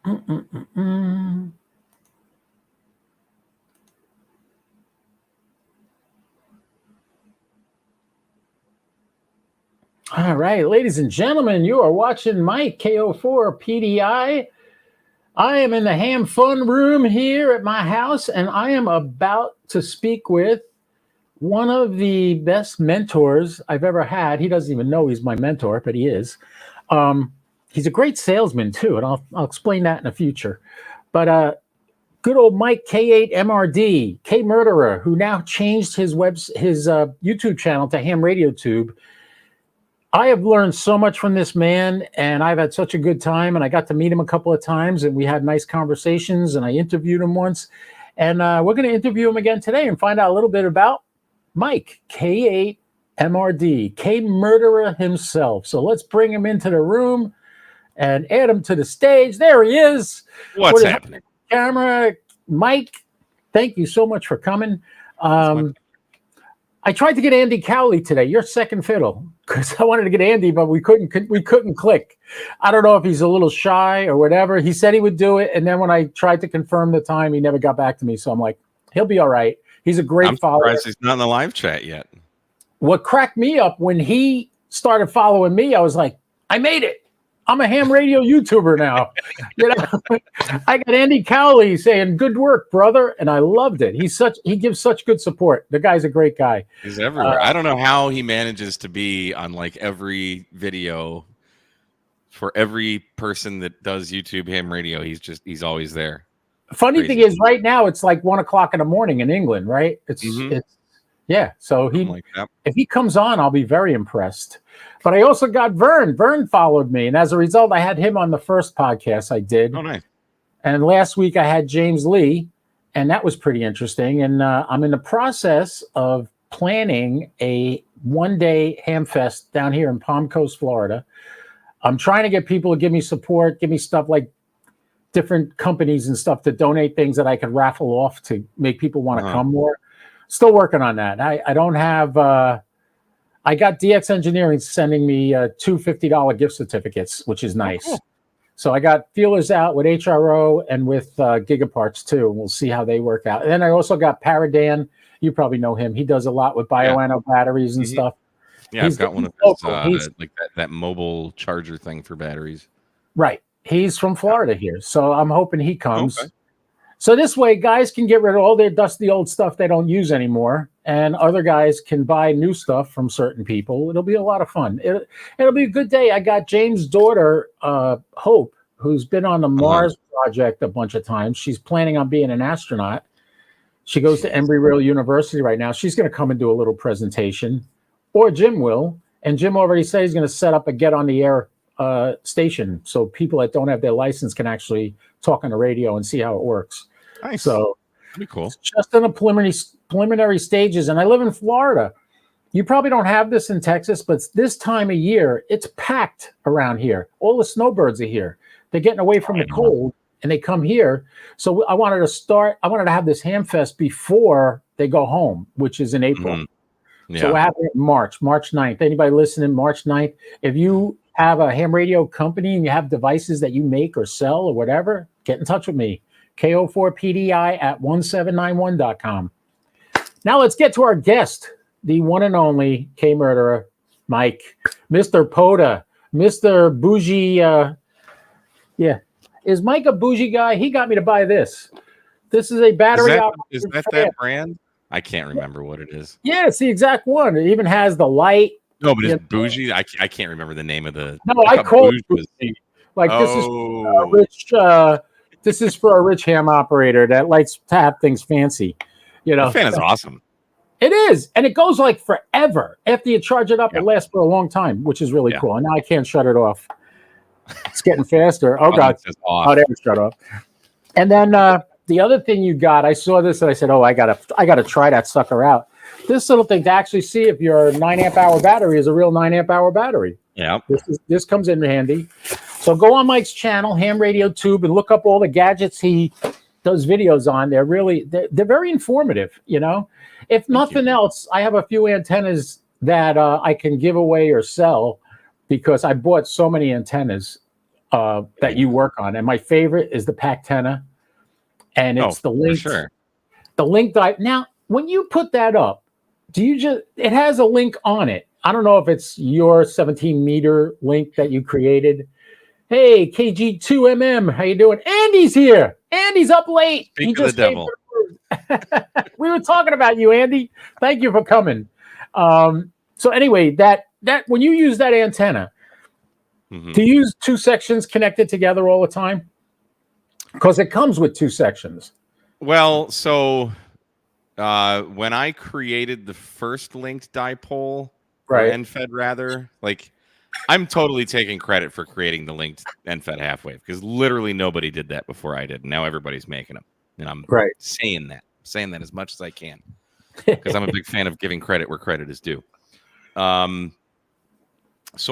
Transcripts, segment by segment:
Mm-mm-mm-mm. All right, ladies and gentlemen, you are watching Mike KO4 PDI. I am in the ham fun room here at my house, and I am about to speak with one of the best mentors I've ever had. He doesn't even know he's my mentor, but he is. He's a great salesman too, and I'll explain that in the future. But good old Mike K8MRD, K Murderer, who now changed his YouTube channel to Ham Radio Tube. I have learned so much from this man, and I've had such a good time, and I got to meet him a couple of times, and we had nice conversations, and I interviewed him once, and we're going to interview him again today and find out a little bit about Mike, K8MRD, K Murderer himself. So let's bring him into the room and add him to the stage. There he is. What's happening? Camera. Mike, thank you so much for coming. I tried to get Andy Cowley today. You're second fiddle, because I wanted to get Andy, but we couldn't click. I don't know if he's a little shy or whatever. He said he would do it, and then when I tried to confirm the time, he never got back to me. So I'm like, he'll be all right. He's a great follower. I'm surprised he's not in the live chat yet. What cracked me up when he started following me, I was like, I made it. I'm a ham radio YouTuber now. You know, I got Andy Cowley saying, good work, brother. And I loved it. He gives such good support. The guy's a great guy. He's everywhere. I don't know how he manages to be on like every video for every person that does YouTube ham radio. He's always there. Funny thing is, right now it's like 1 o'clock in the morning in England, right? It's yeah. So if he comes on, I'll be very impressed. But I also got Vern. Vern followed me, and as a result, I had him on the first podcast I did. Oh, nice. And last week I had James Lee, and that was pretty interesting. And I'm in the process of planning a one-day ham fest down here in Palm Coast, Florida. I'm trying to get people to give me support, give me stuff like different companies and stuff to donate things that I could raffle off to make people want to come more. Still working on that. I don't have... I got DX Engineering sending me two $50 gift certificates, which is nice. Oh, cool. So I got feelers out with HRO and with Gigaparts too, and we'll see how they work out. And then I also got Paradan. You probably know him. He does a lot with bioano batteries and stuff. Yeah, I've got one of his, like that mobile charger thing for batteries. Right. He's from Florida here, so I'm hoping he comes. Okay. So this way, guys can get rid of all their dusty old stuff they don't use anymore, and other guys can buy new stuff from certain people. It'll be a lot of fun. It'll be a good day. I got James' daughter, Hope, who's been on the Mars project a bunch of times. She's planning on being an astronaut. She goes to Embry-Riddle University right now. She's going to come and do a little presentation, or Jim will. And Jim already said he's going to set up a Get on the Air station, so people that don't have their license can actually talk on the radio and see how it works. Nice. So pretty cool. It's just in the preliminary stages, and I live in Florida. You probably don't have this in Texas, but this time of year, it's packed around here. All the snowbirds are here. They're getting away from the cold, and they come here. So I wanted to have this ham fest before they go home, which is in April. Yeah. So we're having it in March 9th. Anybody listening, March 9th, if you have a ham radio company and you have devices that you make or sell or whatever, get in touch with me. KO4PDI at 1791.com. Now let's get to our guest, the one and only K Murderer, Mike, Mr. Poda, Mr. Bougie. Is Mike a bougie guy? He got me to buy this. This is a battery. Is that brand? I can't remember what it is. Yeah, it's the exact one. It even has the light. No, but it's bougie. I can't remember the name of the. No, I call it bougie. Like this is rich. This is for a rich ham operator that likes to have things fancy. You know, the fan is awesome. It is, and it goes like forever. After you charge it up, it lasts for a long time, which is really cool. And now I can't shut it off. It's getting faster. Oh God! Oh, there it shut off. And then the other thing you got, I saw this and I said, "Oh, I gotta try that sucker out." This little thing to actually see if your 9 amp hour battery is a real 9 amp hour battery. Yeah. This comes in handy. So go on Mike's channel, Ham Radio Tube, and look up all the gadgets he does videos on. They're very informative, you know. If nothing else, I have a few antennas that I can give away or sell because I bought so many antennas that you work on, and my favorite is the Pac-10, and it's the link. For sure. The link dive. Now, when you put that up, do you just? It has a link on it. I don't know if it's your 17-meter link that you created. Hey, KG2MM, how you doing? Andy's here. Andy's up late. Speak of the devil. We were talking about you, Andy. Thank you for coming. So anyway, that when you use that antenna, do you use two sections connected together all the time? Because it comes with two sections. Well, so when I created the first linked dipole, or NFED rather, like I'm totally taking credit for creating the linked NFED half wave because literally nobody did that before I did. Now everybody's making them, and I'm saying that as much as I can because I'm a big fan of giving credit where credit is due. So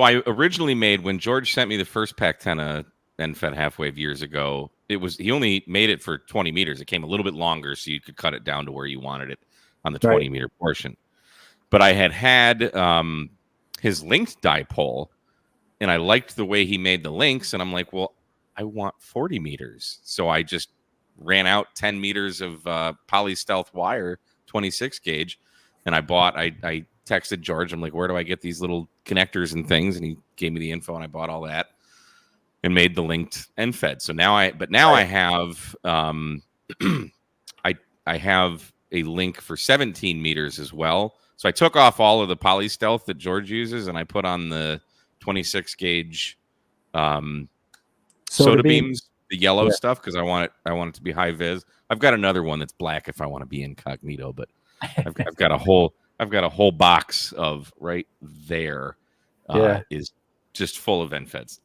I originally made, when George sent me the first Pac-10 NFED half wave years ago, he only made it for 20 meters. It came a little bit longer so you could cut it down to where you wanted it on the 20 meter portion. But I had his linked dipole, and I liked the way he made the links, and I'm like, well, I want 40 meters. So I just ran out 10 meters of poly stealth wire, 26 gauge, and I texted George. I'm like, where do I get these little connectors and things? And he gave me the info, and I bought all that and made the linked NFED. So now I have I have a link for 17 meters as well. So I took off all of the poly stealth that George uses, and I put on the 26 gauge soda beams, the yellow stuff, because I want it to be high vis. I've got another one that's black if I want to be incognito, but I've got a whole box of right there is just full of NFEDs.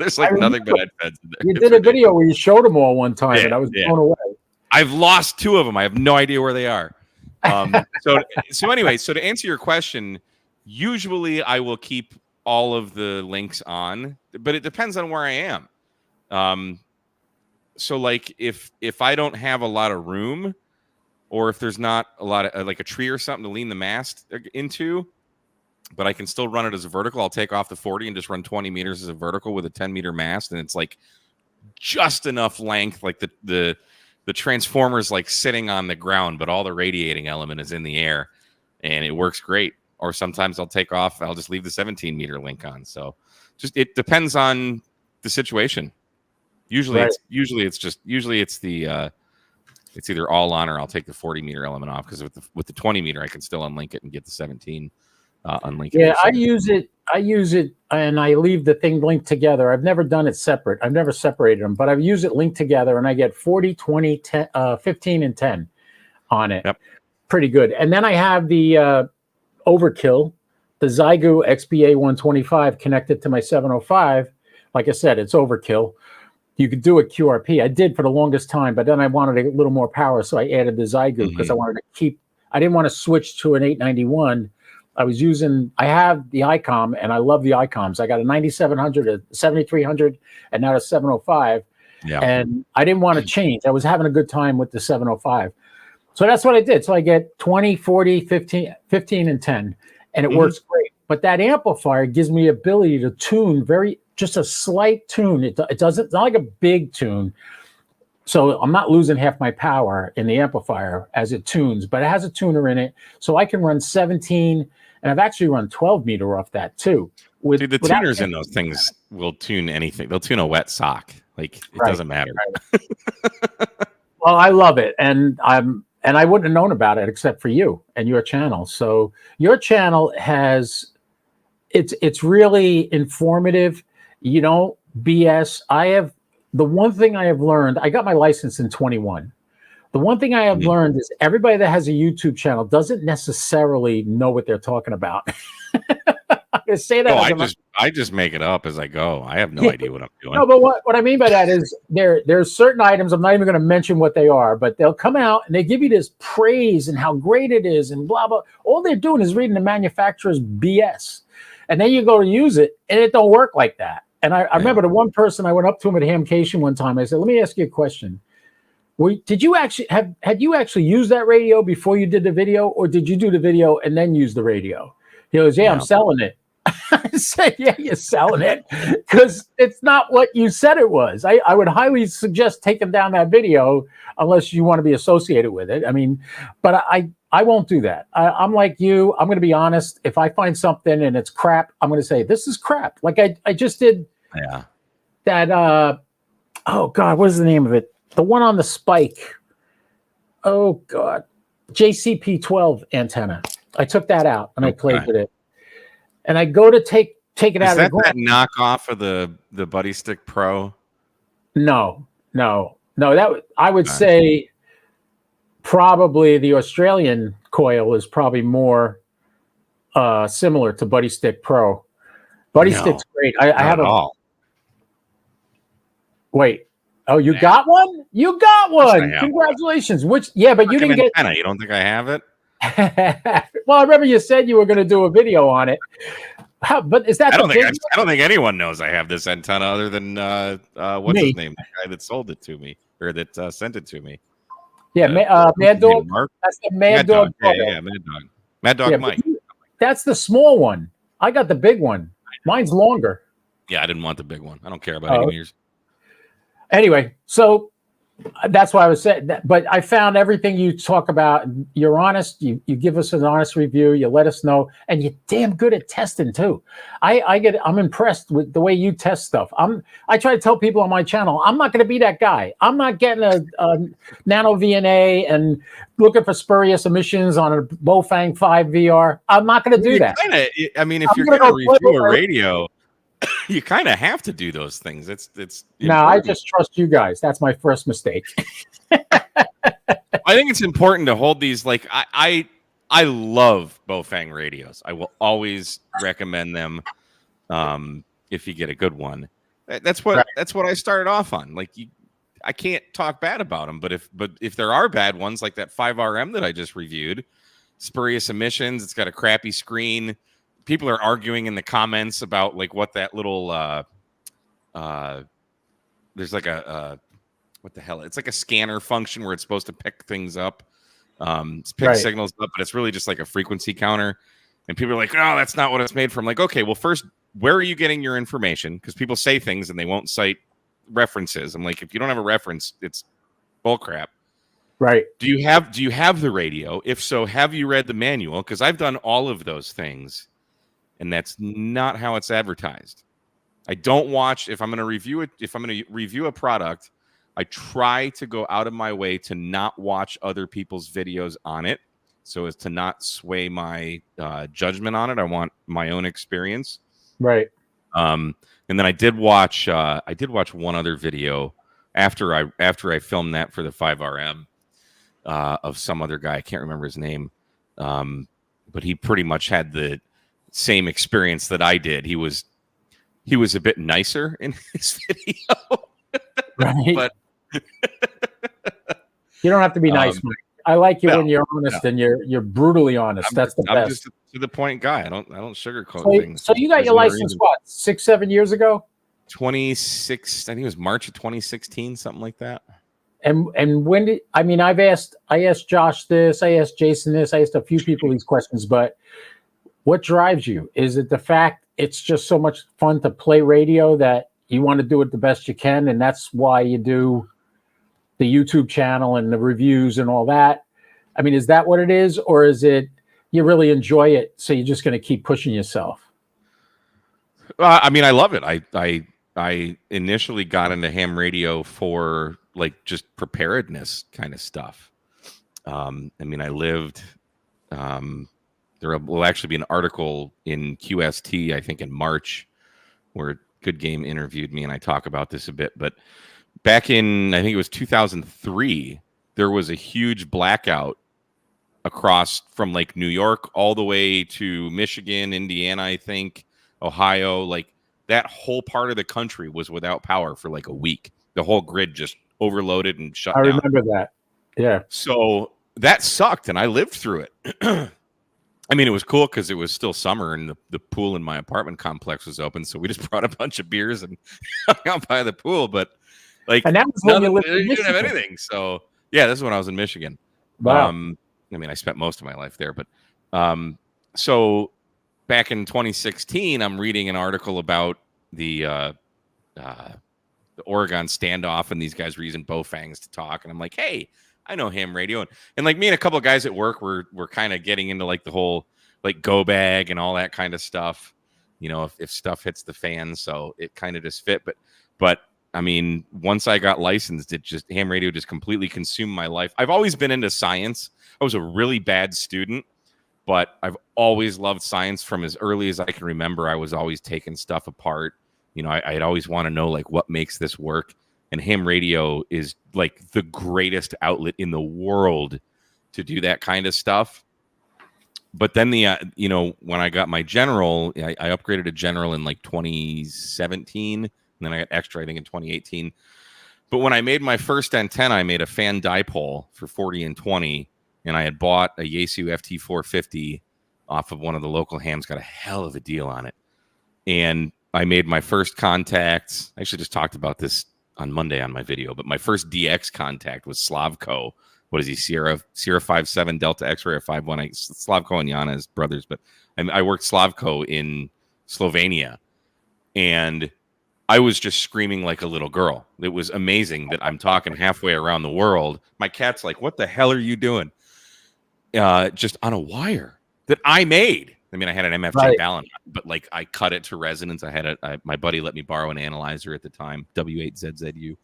There's like nothing but NFEDs in there. You did a video where you showed them all one time, and I was blown away. I've lost two of them. I have no idea where they are. So anyway, so to answer your question, usually I will keep all of the links on, but it depends on where I am. So like if I don't have a lot of room, or if there's not a lot of like a tree or something to lean the mast into, but I can still run it as a vertical, I'll take off the 40 and just run 20 meters as a vertical with a 10-meter mast, and it's like just enough length, like the transformer's like sitting on the ground, but all the radiating element is in the air, and it works great. Or sometimes I'll take off, I'll just leave the 17-meter link on. So just it depends on the situation. Usually it's either all on, or I'll take the 40-meter element off, because with the 20-meter I can still unlink it and get the 17 unlink. Yeah, I use it, and I leave the thing linked together. I've never done it separate. I've never separated them, but I've used it linked together, and I get 40, 20, 10, 15, and 10 on it. Yep. Pretty good. And then I have the Overkill, the Zygu XBA 125 connected to my 705. Like I said, it's Overkill. You could do a QRP. I did for the longest time, but then I wanted a little more power, so I added the Zygu because I wanted to I didn't want to switch to an 891. I have the ICOM, and I love the ICOMs. I got a 9700, a 7300, and now a 705. Yeah. And I didn't want to change. I was having a good time with the 705. So that's what I did. So I get 20, 40, 15, and 10, and it works great. But that amplifier gives me the ability to tune just a slight tune. It's not like a big tune. So I'm not losing half my power in the amplifier as it tunes, but it has a tuner in it. So I can run 17, and I've actually run 12 meter off that too. Dude, the tuners in those things will tune anything. They'll tune a wet sock. Like it doesn't matter. Right. Well, I love it. And I wouldn't have known about it except for you and your channel. So your channel it's really informative. You don't BS. The one thing I have learned, I got my license in 21. The one thing I have learned is everybody that has a YouTube channel doesn't necessarily know what they're talking about. I say that. I just make it up as I go. I have no idea what I'm doing. No, but what I mean by that is there's certain items, I'm not even going to mention what they are, but they'll come out and they give you this praise and how great it is and blah, blah. All they're doing is reading the manufacturer's BS. And then you go to use it and it don't work like that. And I remember the one person, I went up to him at Hamcation one time. I said, let me ask you a question. Had you actually used that radio before you did the video, or did you do the video and then use the radio? He goes, yeah, I'm selling it. I said, yeah, you're selling it because it's not what you said it was. I would highly suggest taking down that video unless you want to be associated with it. I mean, but I won't do that. I'm like you. I'm going to be honest. If I find something and it's crap, I'm going to say, this is crap. Like I just did that. Oh, God, what is the name of it? The one on the spike. Oh, God. JCP-12 antenna. I took that out and I played with it. And I go to take it out of the ground. Is that knockoff of the Buddy Stick Pro? No. That I would say probably the Australian coil is probably more similar to Buddy Stick Pro. Buddy Stick's great. I have all. Wait. Oh, you got one? You got one. Congratulations. But you didn't get. You don't think I have it? Well, I remember you said you were going to do a video on it. But is that? I don't think anyone knows I have this antenna other than what's his name, the guy that sold it to me or that sent it to me. Yeah, Mad Dog. That's the Mad Dog. Yeah, Mad Dog Mike. That's the small one. I got the big one. Mine's longer. Yeah, I didn't want the big one. I don't care about any yours. Anyway, so that's why I was saying that. But I found everything you talk about. You're honest. You give us an honest review. You let us know, and you're damn good at testing too. I'm impressed with the way you test stuff. I try to tell people on my channel, I'm not going to be that guy. I'm not getting a nano VNA and looking for spurious emissions on a Bofang 5 VR. I'm not going to do that. I mean, if you're going to review a radio, you kind of have to do those things. It's no, I just trust you guys. That's my first mistake. I think it's important to hold these. Like I love Bofang radios. I will always recommend them if you get a good one. That's what I started off on. Like I can't talk bad about them, but if there are bad ones like that 5RM that I just reviewed, spurious emissions, it's got a crappy screen. People are arguing in the comments about like what that little there's like a what the hell? It's like a scanner function where it's supposed to pick things up. It's pick signals up, but it's really just like a frequency counter. And people are like, oh, that's not what it's made from. Like, okay, well, first, where are you getting your information? Because people say things and they won't cite references. I'm like, if you don't have a reference, it's bullcrap. Right. Do you have the radio? If so, have you read the manual? Because I've done all of those things. And that's not how it's advertised. I don't watch if I'm going to review it. If I'm going to review a product, I try to go out of my way to not watch other people's videos on it, so as to not sway my judgment on it. I want my own experience. Right. And then I did watch one other video after I filmed that for the 5RM of some other guy. I can't remember his name, but he pretty much had the same experience that I did. He was a bit nicer in his video. Right. But you don't have to be nice, Mike. I like you when you're honest and you're brutally honest. That's the best. I'm just to the point guy. I don't sugarcoat things. So you got your license what, 6-7 years ago? 26. I think it was March of 2016, something like that. And when did I asked Josh this, I asked Jason this, I asked a few people these questions, but what drives you? Is it the fact it's just so much fun to play radio that you want to do it the best you can, and that's why you do the YouTube channel and the reviews and all that? I mean, is that what it is, or is it you really enjoy it, so you're just going to keep pushing yourself? I mean, I love it. I initially got into ham radio for like just preparedness kind of stuff. I mean, I lived. There will actually be an article in QST, I think in March, where Good Game interviewed me, and I talk about this a bit. But back in, I think it was 2003, there was a huge blackout across from like New York all the way to Michigan, Indiana, I think, Ohio. Like that whole part of the country was without power for like a week. The whole grid just overloaded and shut down. I remember that. Yeah. So that sucked, and I lived through it. I mean, it was cool because it was still summer and the pool in my apartment complex was open. So we just brought a bunch of beers and hung out by the pool. But like, and that was when you didn't have anything. So yeah, this is when I was in Michigan. Wow. I mean, I spent most of my life there, but so back in 2016, I'm reading an article about the Oregon standoff, and these guys were using Bowfangs to talk, and I'm like, hey, I know ham radio, and like me and a couple of guys at work were kind of getting into like the whole like go bag and all that kind of stuff, if stuff hits the fan, so it kind of just fit. But I mean, once I got licensed, ham radio just completely consumed my life. I've always been into science. I was a really bad student, but I've always loved science from as early as I can remember. I was always taking stuff apart. I'd always want to know like what makes this work. And ham radio is like the greatest outlet in the world to do that kind of stuff. But then when I got my general, I upgraded to general in like 2017, and then I got extra, I think, in 2018. But when I made my first antenna, I made a fan dipole for 40 and 20, and I had bought a Yaesu FT450 off of one of the local hams, got a hell of a deal on it. And I made my first contacts. I actually just talked about this on Monday on my video, but my first DX contact was Slavko. What is he? Sierra 57 Delta X-ray 518. Slavko and Yana as brothers, but I worked Slavko in Slovenia, and I was just screaming like a little girl. It was amazing that I'm talking halfway around the world. My cat's like, what the hell are you doing? Just on a wire that I made. I mean, I had an MFJ balance, but like I cut it to resonance. My buddy let me borrow an analyzer at the time, W8ZZU,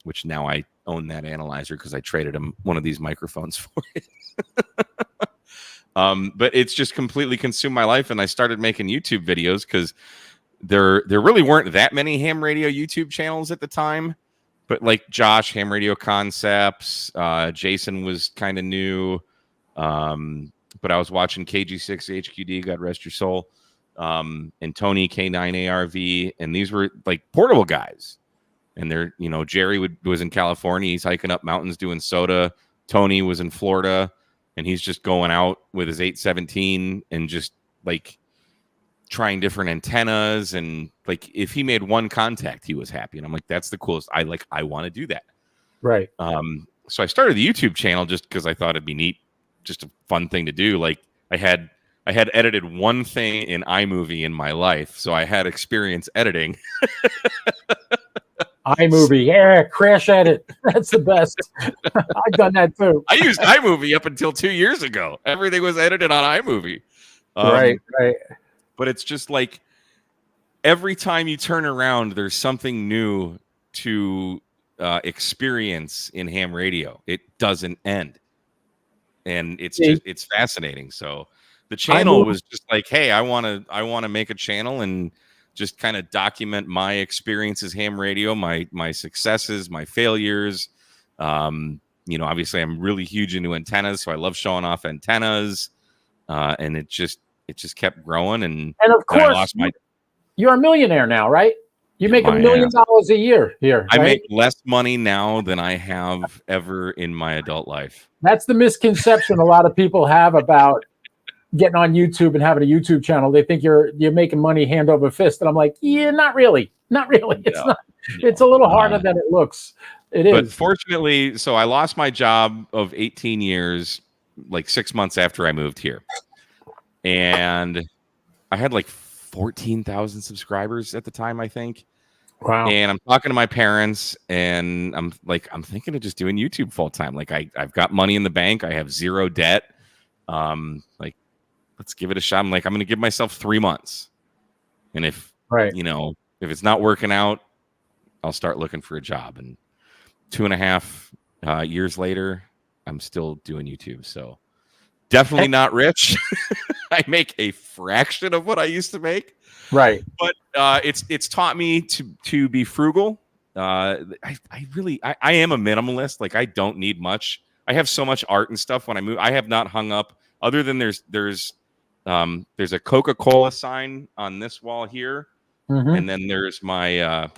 which now I own that analyzer because I traded him one of these microphones for it. But it's just completely consumed my life, and I started making YouTube videos because there really weren't that many ham radio YouTube channels at the time. But like Josh, Ham Radio Concepts, Jason was kind of new. But I was watching KG6 HQD, God rest your soul, and Tony K9ARV, and these were like portable guys. And they're, Jerry was in California. He's hiking up mountains doing soda. Tony was in Florida, and he's just going out with his 817 and just like trying different antennas. And like if he made one contact, he was happy. And I'm like, that's the coolest. I want to do that. Right. So I started the YouTube channel just because I thought it'd be neat, just a fun thing to do. Like I had edited one thing in iMovie in my life, so I had experience editing. iMovie, yeah, crash edit. That's the best. I've done that too. I used iMovie up until 2 years ago. Everything was edited on iMovie. Right. But it's just like every time you turn around, there's something new to experience in ham radio. It doesn't end, and it's fascinating. So the channel was just like, hey, I want to make a channel and just kind of document my experiences ham radio, my successes, my failures. Obviously I'm really huge into antennas, so I love showing off antennas. And it just kept growing, and of course you're a millionaire now, right? You make $1 million a year here. I make less money now than I have ever in my adult life. That's the misconception a lot of people have about getting on YouTube and having a YouTube channel. They think you're making money hand over fist, and I'm like, yeah, not really. It's not. It's a little harder than it looks. But fortunately, so I lost my job of 18 years, like 6 months after I moved here, and I had like 14,000 subscribers at the time, I think. Wow. And I'm talking to my parents, and I'm thinking of just doing YouTube full time. Like I've got money in the bank. I have zero debt. Let's give it a shot. I'm like, I'm going to give myself 3 months. And if it's not working out, I'll start looking for a job. And 2.5 years later, I'm still doing YouTube. So definitely not rich. I make a fraction of what I used to make. Right. But it's taught me to be frugal. I am a minimalist. Like I don't need much. I have so much art and stuff when I move. I have not hung up, other than there's a Coca-Cola sign on this wall here. Mm-hmm. And then there's my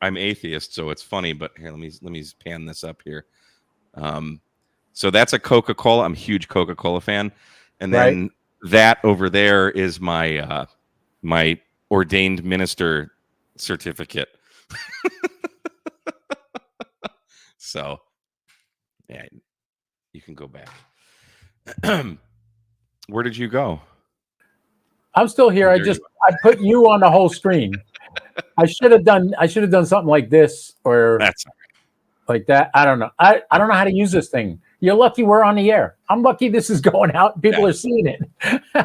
I'm atheist, so it's funny, but here, let me pan this up here. So that's a Coca-Cola. I'm a huge Coca-Cola fan. And then that over there is my my ordained minister certificate. So yeah, you can go back. Where did you go? I'm still here. I put you on the whole screen. I should have done something like this or That's like that. I don't know. I don't know how to use this thing. You're lucky we're on the air. I'm lucky this is going out. People are seeing it.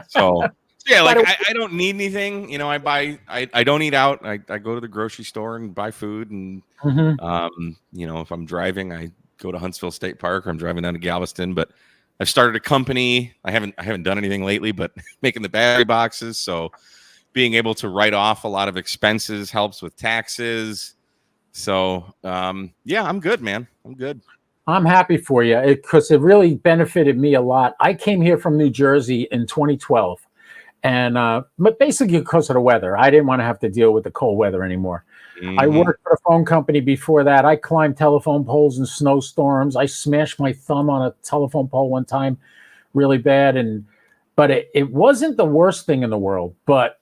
So yeah, like I don't need anything. You know, I don't eat out. I go to the grocery store and buy food, and you know, if I'm driving, I go to Huntsville State Park, or I'm driving down to Galveston. But I've started a company. I haven't done anything lately, but making the battery boxes. So being able to write off a lot of expenses helps with taxes. So yeah, I'm good, man. I'm good. I'm happy for you because it really benefited me a lot. I came here from New Jersey in 2012, and but basically because of the weather, I didn't want to have to deal with the cold weather anymore. I worked for a phone company before that. I climbed telephone poles in snowstorms. I smashed my thumb on a telephone pole one time really bad. But it wasn't the worst thing in the world, but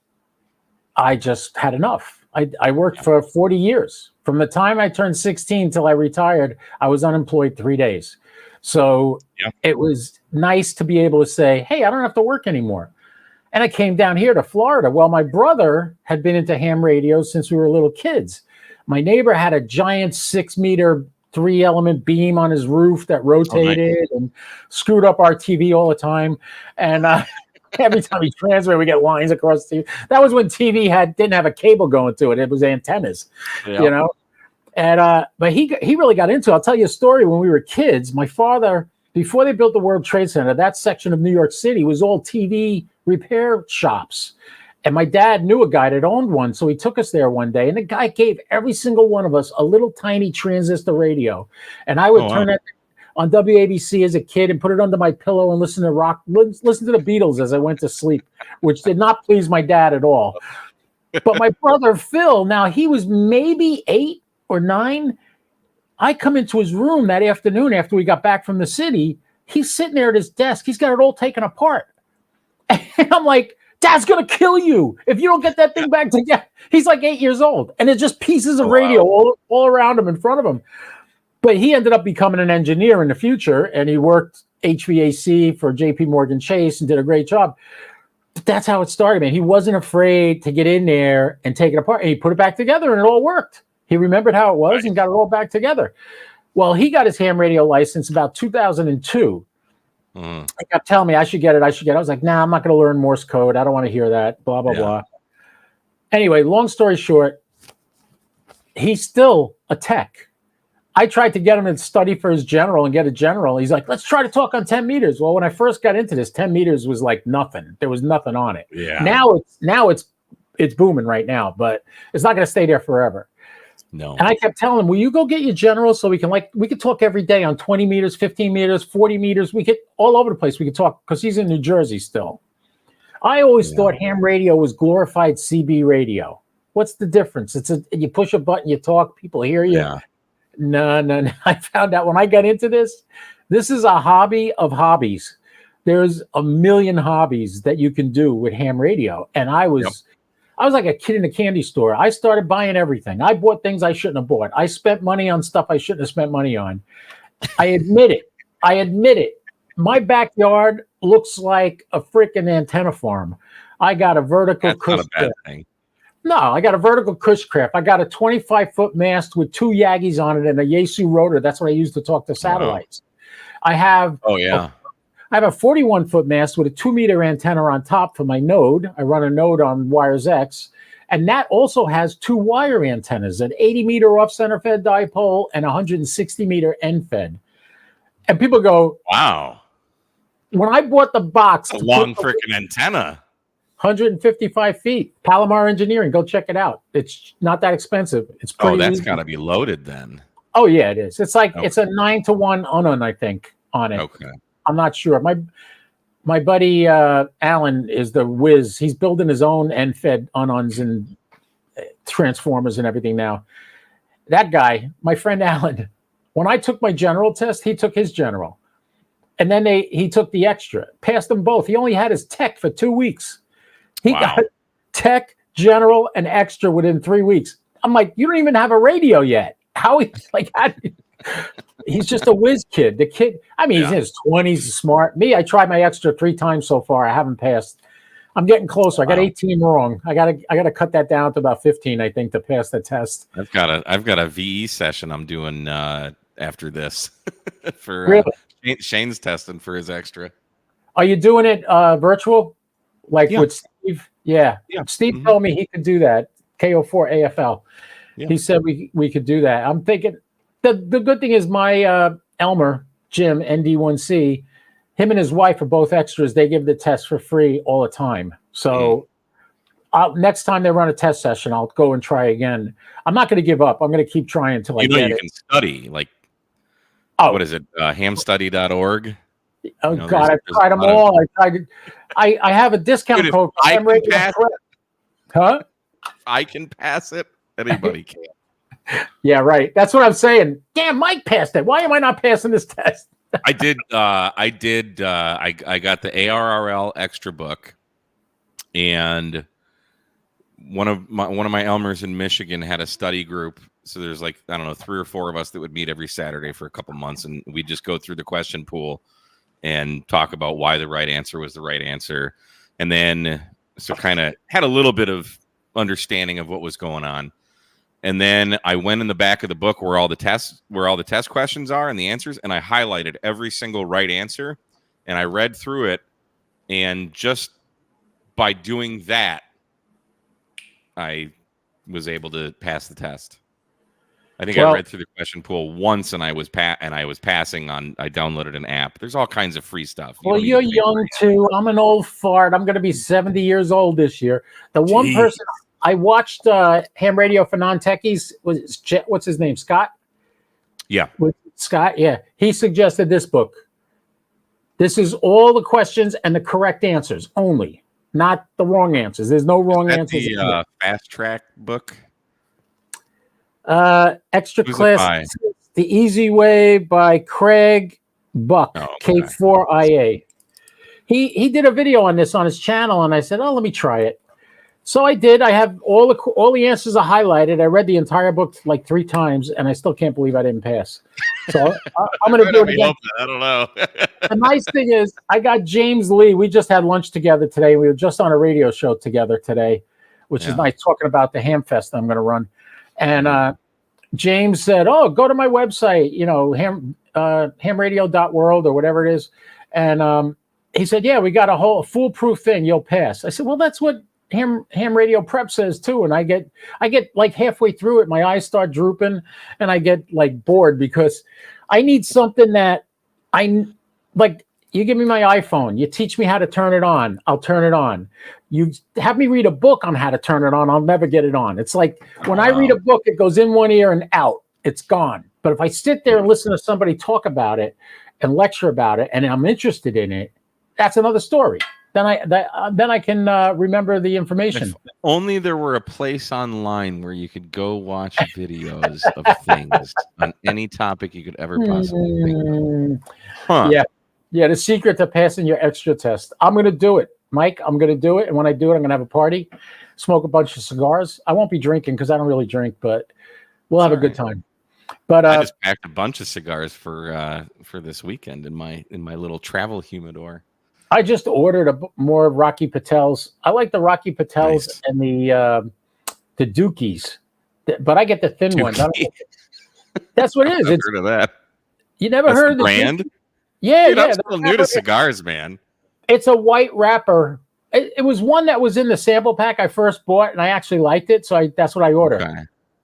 I just had enough. I worked for 40 years. From the time I turned 16 till I retired, I was unemployed 3 days. So it was nice to be able to say, hey, I don't have to work anymore. And I came down here to Florida. Well, my brother had been into ham radio since we were little kids. My neighbor had a giant 6-meter 3-element beam on his roof that rotated and screwed up our TV all the time. And every time he transferred, we get lines across the TV. That was when TV didn't have a cable going to it. It was antennas, you know. And but he really got into it. I'll tell you a story. When we were kids, my father, before they built the World Trade Center, that section of New York City was all TV repair shops. And my dad knew a guy that owned one. So he took us there one day, and the guy gave every single one of us a little tiny transistor radio. And I would turn it on WABC as a kid and put it under my pillow and listen to the Beatles as I went to sleep, which did not please my dad at all. But my brother Phil, now he was maybe 8 or 9. I come into his room that afternoon after we got back from the city. He's sitting there at his desk. He's got it all taken apart. And I'm like, Dad's going to kill you if you don't get that thing back together. He's like 8 years old. And it's just pieces of radio all around him, in front of him. But he ended up becoming an engineer in the future. And he worked HVAC for JP Morgan Chase and did a great job. But that's how it started, man. He wasn't afraid to get in there and take it apart. And he put it back together, and it all worked. He remembered how it was and got it all back together. Well, he got his ham radio license about 2002. He kept telling me I should get it. I was like, nah, I'm not going to learn Morse code. I don't want to hear that. Blah, blah, blah. Anyway, long story short, he's still a tech. I tried to get him to study for his general and get a general. He's like, let's try to talk on 10 meters. Well, when I first got into this, 10 meters was like nothing. There was nothing on it. Yeah. Now it's booming right now, but it's not going to stay there forever. No. And I kept telling him, will you go get your general so we could talk every day on 20 meters, 15 meters, 40 meters. We could all over the place. We could talk because he's in New Jersey still. I always thought ham radio was glorified CB radio. What's the difference? You push a button, you talk, people hear you. Yeah. No. I found out when I got into this is a hobby of hobbies. There's a million hobbies that you can do with ham radio. And I was like a kid in a candy store. I started buying everything. I bought things I shouldn't have bought. I spent money on stuff I shouldn't have spent money on. I admit it. My backyard looks like a freaking antenna farm. I got a vertical Cushcraft. No, I got a vertical Cushcraft. I got a 25-foot mast with 2 Yagis on it and a Yaesu rotor. That's what I use to talk to satellites. Wow. I have I have a 41-foot mast with a 2-meter antenna on top for my node. I run a node on Wires X. And that also has 2 wire antennas, an 80-meter off-center fed dipole and a 160-meter end fed. And people go, wow. When I bought the box. It's a long freaking antenna. 155 feet. Palomar Engineering. Go check it out. It's not that expensive. It's pretty that's got to be loaded then. Oh, yeah, it is. It's like it's a 9-to-1 unknown, I think, on it. Okay. I'm not sure. My buddy Alan is the whiz. He's building his own end-fed unknowns and transformers and everything now. That guy, my friend Alan, when I took my general test, he took his general. And then he took the extra. Passed them both. He only had his tech for 2 weeks. He got tech, general, and extra within 3 weeks. I'm like, you don't even have a radio yet. He's just a whiz kid. The kid, I mean, he's in his 20s, smart. Me, I tried my extra 3 times so far. I haven't passed. I'm getting closer. I got 18 wrong. I gotta cut that down to about 15, I think, to pass the test. I've got a VE session I'm doing after this for really? Shane's testing for his extra. Are you doing it virtual, like with Steve? Yeah. Steve told me he could do that. KO4 AFL. Yeah. He said we could do that. I'm thinking the good thing is my Elmer Jim ND1C. Him and his wife are both extras. They give the test for free all the time. So next time they run a test session, I'll go and try again. I'm not going to give up. I'm going to keep trying until I get it. You can study. Like, what is it? Hamstudy.org? Oh, God, I've tried them all. I have a discount code. Huh? I can pass it. Anybody can. Yeah, right. That's what I'm saying. Damn, Mike passed it. Why am I not passing this test? I got the ARRL extra book, and one of my Elmers in Michigan had a study group. So there's like, I don't know, 3 or 4 of us that would meet every Saturday for a couple months, and we just go through the question pool and talk about why the right answer was the right answer. And then so kind of had a little bit of understanding of what was going on. And then I went in the back of the book where all the test questions are and the answers, and I highlighted every single right answer, and I read through it, and just by doing that, I was able to pass the test. I think I read through the question pool once, and I was passing on. I downloaded an app. There's all kinds of free stuff. You're young too. I'm an old fart. I'm going to be 70 years old this year. The one person I watched Ham Radio for Non-Techies what's his name? Scott? Yeah. Scott, yeah. He suggested this book. This is all the questions and the correct answers only, not the wrong answers. There's no wrong answers. The Fast Track book? Extra Class, The Easy Way by Craig Buck, K4IA. He did a video on this on his channel, and I said, let me try it. So I did. I have all the answers are highlighted. I read the entire book like 3 times, and I still can't believe I didn't pass. So I'm going to do it again. I don't know. The nice thing is I got James Lee. We just had lunch together today. We were just on a radio show together today, which is nice, talking about the Ham Fest I'm going to run. And James said, go to my website, hamradio.world or whatever it is. And he said, we got a whole foolproof thing. You'll pass. I said, well, that's what Ham Radio Prep says too. And I get like halfway through it, my eyes start drooping and I get like bored because I need something that like. You give me my iPhone. You teach me how to turn it on. I'll turn it on. You have me read a book on how to turn it on. I'll never get it on. It's like when I read a book, it goes in one ear and out. It's gone. But if I sit there and listen to somebody talk about it and lecture about it, and I'm interested in it, that's another story. Then I can remember the information. If only there were a place online where you could go watch videos of things on any topic you could ever possibly think of. Huh. Yeah, the secret to passing your extra test. I'm going to do it, Mike. I'm going to do it. And when I do it, I'm going to have a party, smoke a bunch of cigars. I won't be drinking because I don't really drink, but we'll have a good time. But I just packed a bunch of cigars for this weekend in my little travel humidor. I just ordered more Rocky Patels. I like the Rocky Patels and the Dookies, but I get the thin ones. That's what it is. I've heard of that. You never heard of the brand? Yeah, dude, I'm still new to cigars, man. It's a white wrapper. It was one that was in the sample pack I first bought, and I actually liked it, so that's what I ordered. Okay.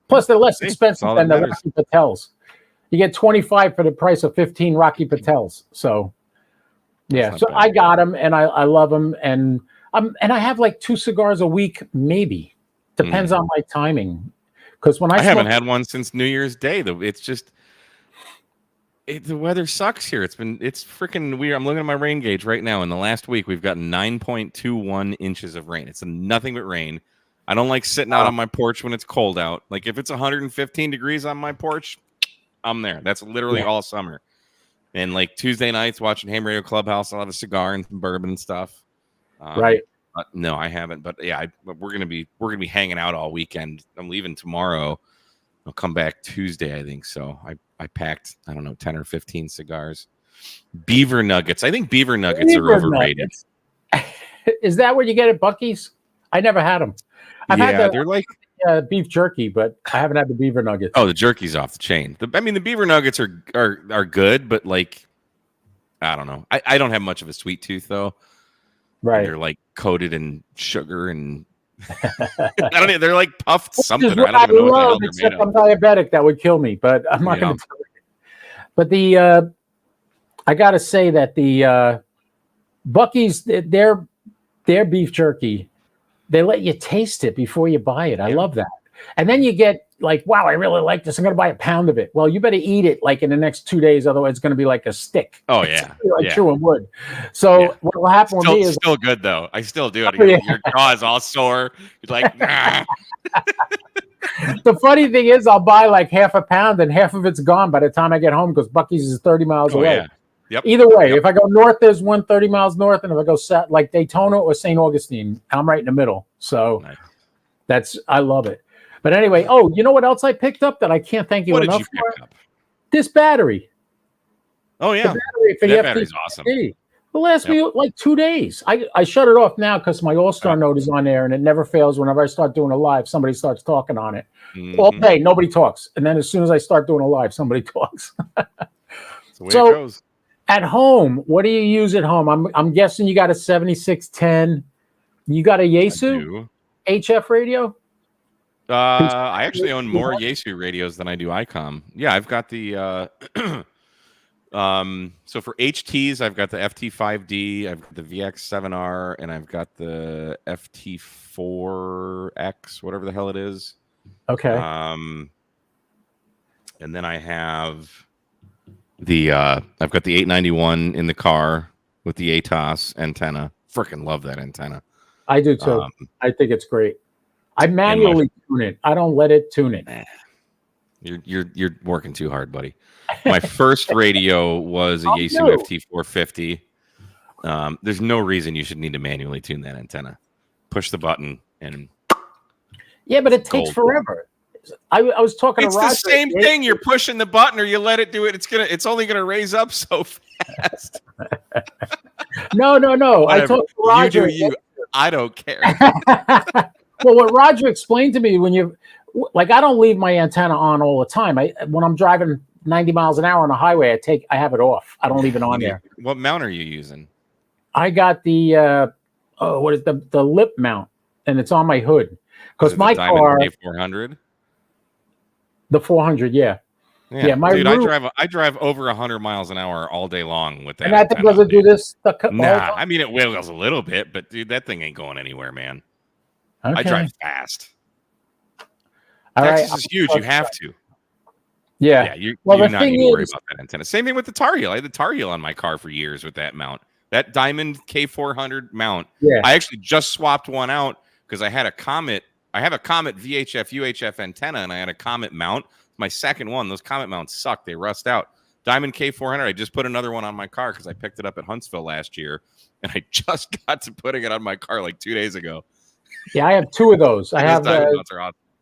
Plus, they're less expensive than the Rocky Patels. You get 25 for the price of 15 Rocky Patels. So, yeah. So I got them, and I love them, and I have like 2 cigars a week, maybe. Depends on my timing. Because when I haven't had one since New Year's Day. Though it's just. The weather sucks here. It's freaking weird. I'm looking at my rain gauge right now. In the last week, we've got 9.21 inches of rain. It's nothing but rain. I don't like sitting out on my porch when it's cold out. Like if it's 115 degrees on my porch, I'm there. That's literally all summer. And like Tuesday nights watching Ham Radio Clubhouse, I'll have a cigar and some bourbon and stuff. Right. No, I haven't. But yeah, we're gonna be hanging out all weekend. I'm leaving tomorrow. I'll come back Tuesday, I think. So I packed, I don't know, 10 or 15 cigars. Beaver nuggets. I think beaver nuggets are overrated. Is that what you get at Buc-ee's? I never had them. I've had they're like beef jerky, but I haven't had the beaver nuggets. Oh, the jerky's off the chain. The beaver nuggets are good, but like, I don't know. I don't have much of a sweet tooth though. Right. They're like coated in sugar and I don't know. They're like puffed something. I don't even know what the hell they're made of. I'm diabetic. That would kill me, but I'm not going to tell you. But I got to say that the Buc-ee's, their beef jerky, they let you taste it before you buy it. I love that. And then you get like, wow, I really like this. I'm going to buy a pound of it. Well, you better eat it like in the next 2 days. Otherwise, it's going to be like a stick. Oh, yeah. Like chewing wood. So what will happen with me is... Still good, though. I still do it. Your jaw is all sore. You're like, nah. The funny thing is I'll buy like half a pound and half of it's gone by the time I get home because Buc-ee's is 30 miles away. Yeah. Yep. Either way, if I go north, there's 130 miles north. And if I go south, like Daytona or St. Augustine, I'm right in the middle. So I love it. But anyway, you know what else I picked up that I can't thank you enough for? What did you pick up? This battery. Oh, yeah. The battery for that battery's awesome. It lasts me like 2 days. I shut it off now because my All-Star note is on there, and it never fails. Whenever I start doing a live, somebody starts talking on it. All day, nobody talks. And then as soon as I start doing a live, somebody talks. That's the way it goes. At home, what do you use at home? I'm guessing you got a 7610. You got a Yaesu HF radio? I actually own more Yaesu radios than I do ICOM. Yeah, I've got the so for HTs, I've got the FT5D, I've got the VX7R, and I've got the FT4X, whatever the hell it is. Okay. And then I have the I've got the 891 in the car with the ATOS antenna. Freaking love that antenna. I do too. I think it's great. I manually tune it. I don't let it tune it. You're working too hard, buddy. My first radio was a Yaesu FT450. There's no reason you should need to manually tune that antenna. Push the button and but it takes forever. I was talking to Roger. It's the same thing. You're pushing the button or you let it do it. It's only gonna raise up so fast. No. I talked to Roger. I don't care. Well, what Roger explained to me I don't leave my antenna on all the time. When I'm driving 90 miles an hour on a highway, I have it off. I don't leave it on there. What mount are you using? I got the what is the lip mount, and it's on my hood because my car A400. The 400, yeah. My dude, I drive over 100 miles an hour all day long with that. And that thing doesn't do this. Nah, I mean it wiggles a little bit, but dude, that thing ain't going anywhere, man. Okay. I drive fast. Texas is huge. You have to. Yeah. You're not need to worry about that antenna. Same thing with the Tar Heel. I had the Tar Heel on my car for years with that mount. That Diamond K400 mount. Yeah. I actually just swapped one out because I had a Comet. I have a Comet VHF UHF antenna, and I had a Comet mount. My second one. Those Comet mounts suck. They rust out. Diamond K400. I just put another one on my car because I picked it up at Huntsville last year, and I just got to putting it on my car like 2 days ago. Yeah, I have two of those. I have the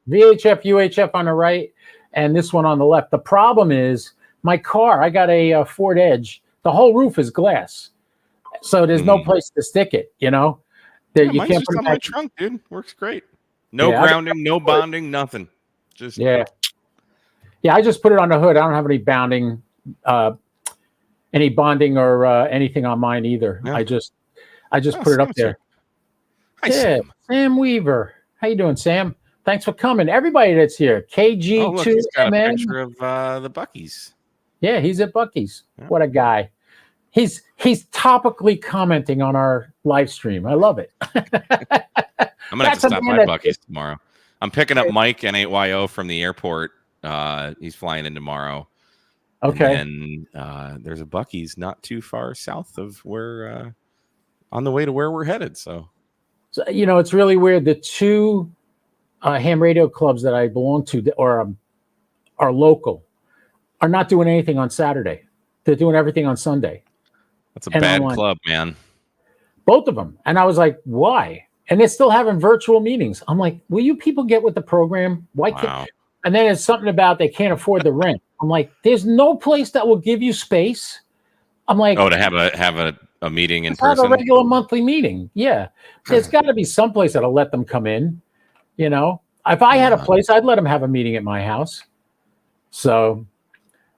VHF, UHF on the right, and this one on the left. The problem is my car, I got a Ford Edge. The whole roof is glass. So there's no place to stick it, you know? You can't just put it on my trunk, dude. Works great. No grounding, no bonding, nothing. Just Yeah, I just put it on the hood. I don't have any bonding or anything on mine either. Yeah. I just put it up there. Hi, Sam Weaver. How you doing, Sam? Thanks for coming. Everybody that's here. KG2. Oh, look, he's got a picture of the Buc-ee's. Yeah, he's at Buc-ee's. Yeah. What a guy. He's topically commenting on our live stream. I love it. I'm going to have to stop by Buc-ee's tomorrow. I'm picking up Mike N8YO from the airport. He's flying in tomorrow. Okay. And there's a Buc-ee's not too far south of where, on the way to where we're headed. So it's really weird. The two ham radio clubs that I belong to or are local are not doing anything on Saturday. They're doing everything on Sunday. That's a bad club, man. Both of them. And I was like, why? And they're still having virtual meetings. I'm like, will you people get with the program? Why can't? And then it's something about they can't afford the rent. I'm like, there's no place that will give you space. I'm like, to have a meeting in have a person. regular monthly meeting. Yeah, there's got to be some place that'll let them come in. You know, if I had a place, I'd let them have a meeting at my house. So,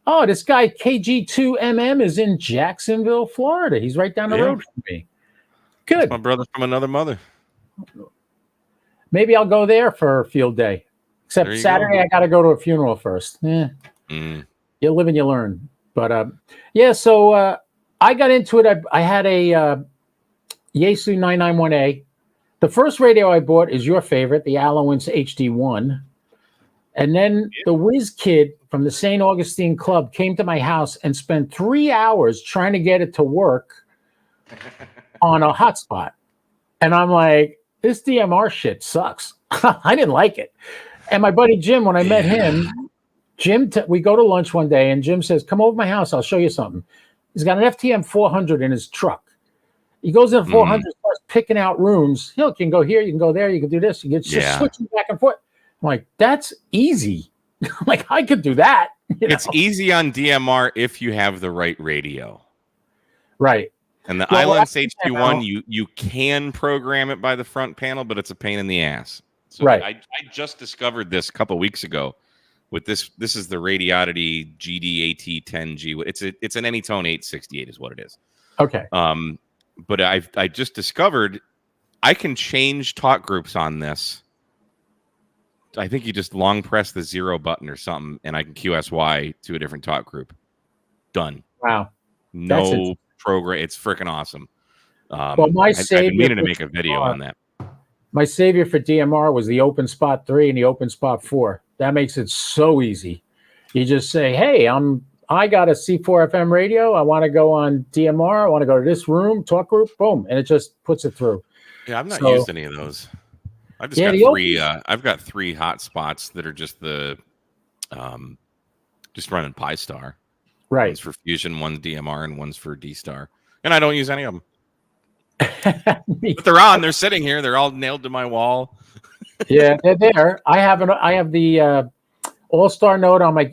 oh, this guy KG2MM is in Jacksonville, Florida. He's right down the road from me. Good. That's my brother from another mother. Maybe I'll go there for a field day. Except Saturday, I got to go to a funeral first. You live and you learn. But yeah, so I got into it. I had a Yaesu 991A. The first radio I bought is your favorite, the Allowance HD1. And then the whiz kid from the St. Augustine Club came to my house and spent 3 hours trying to get it to work on a hotspot. And I'm like, this DMR shit sucks. I didn't like it. And my buddy Jim, when I met him, we go to lunch one day, and Jim says, come over to my house. I'll show you something. He's got an FTM 400 in his truck. He goes in 400, starts picking out rooms. You can go here, you can go there, you can do this. You can just switching back and forth. I'm like, that's easy. Like, I could do that. It's easy on DMR if you have the right radio. Right. And the Islands HD1, you can program it by the front panel, but it's a pain in the ass. So I just discovered this a couple of weeks ago with this. This is the Radioddity GD-AT10G. It's an Anytone 868 is what it is. Okay. But I just discovered I can change talk groups on this. I think you just long press the 0 button or something, and I can QSY to a different talk group. Done. Wow. No program. It's freaking awesome. Well, I've been meaning to make a video on that. My savior for DMR was the Open Spot 3 and the Open Spot 4. That makes it so easy. You just say, hey, I got a C4 FM radio. I want to go on DMR. I want to go to this room, talk group, boom. And it just puts it through. Yeah, I've not used any of those. I've just got three. I've got 3 hotspots that are just just running Pi-Star. Right. One's for Fusion, one's DMR, and one's for D-Star. And I don't use any of them. But they're on. They're sitting here. They're all nailed to my wall. Yeah, they're there. I have the All-Star node on my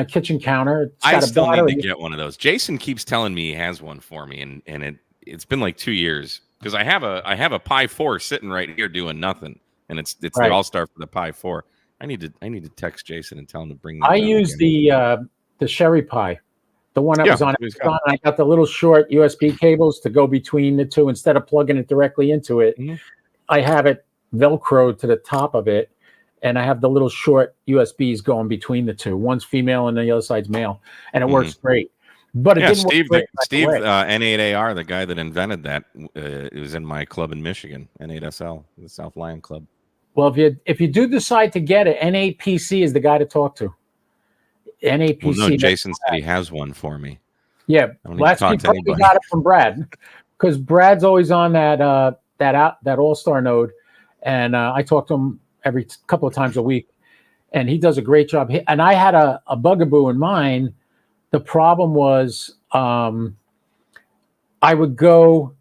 kitchen counter. I still need to get one of those. Jason keeps telling me he has one for me, and it's been like 2 years because I have a Pi 4 sitting right here doing nothing, and it's the All-Star for the Pi 4. I need to text Jason and tell him to bring that. I use the Sherry Pi, the one that was on Amazon. I got the little short USB cables to go between the two instead of plugging it directly into it. Mm-hmm. I have it Velcroed to the top of it, and I have the little short USBs going between the two. One's female and the other side's male, and it works great. But it didn't work Steve N8AR, the guy that invented that, it was in my club in Michigan, N8SL, the South Lion Club. Well, if you do decide to get it, N8PC is the guy to talk to. N8PC. Well, no, Jason said he has one for me. Yeah, last week we got it from Brad, because Brad's always on that All-Star node, and I talk to him every couple of times a week, and he does a great job. And I had a bugaboo in mind. The problem was I would go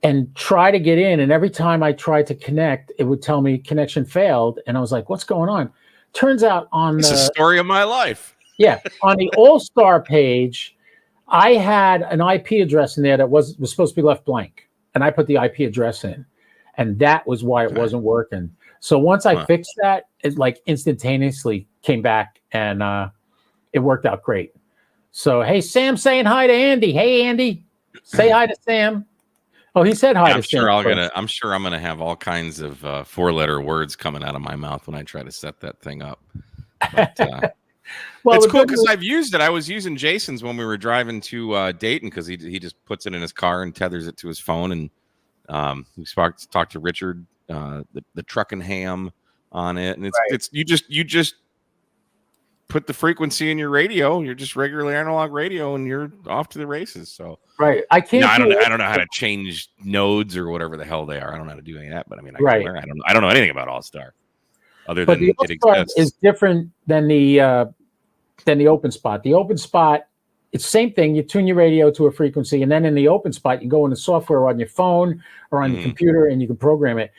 and try to get in, and every time I tried to connect, it would tell me connection failed, and I was like, "What's going on?" Turns out it's a story of my life. Yeah, on the All-Star page, I had an IP address in there that was supposed to be left blank, and I put the IP address in, and that was why it wasn't working. So once I fixed that, it like instantaneously came back, and it worked out great. So hey, Sam, saying hi to Andy. Hey, Andy, say hi to Sam. Oh, he said hi to Sam. I'm sure I'm gonna have all kinds of 4-letter words coming out of my mouth when I try to set that thing up. But, well, it's cool because I've used it. I was using Jason's when we were driving to Dayton because he just puts it in his car and tethers it to his phone, and we talked to Richard, the trucking ham on it, and it's you just put the frequency in your radio. You're just regularly analog radio, and you're off to the races. So I can't. I don't know how to change nodes or whatever the hell they are. I don't know how to do any of that. But I mean, I don't know anything about All-Star. Other than the All-Star is different than the Open Spot. The Open Spot, it's the same thing. You tune your radio to a frequency, and then in the Open Spot, you go in the software on your phone or on your computer, and you can program it.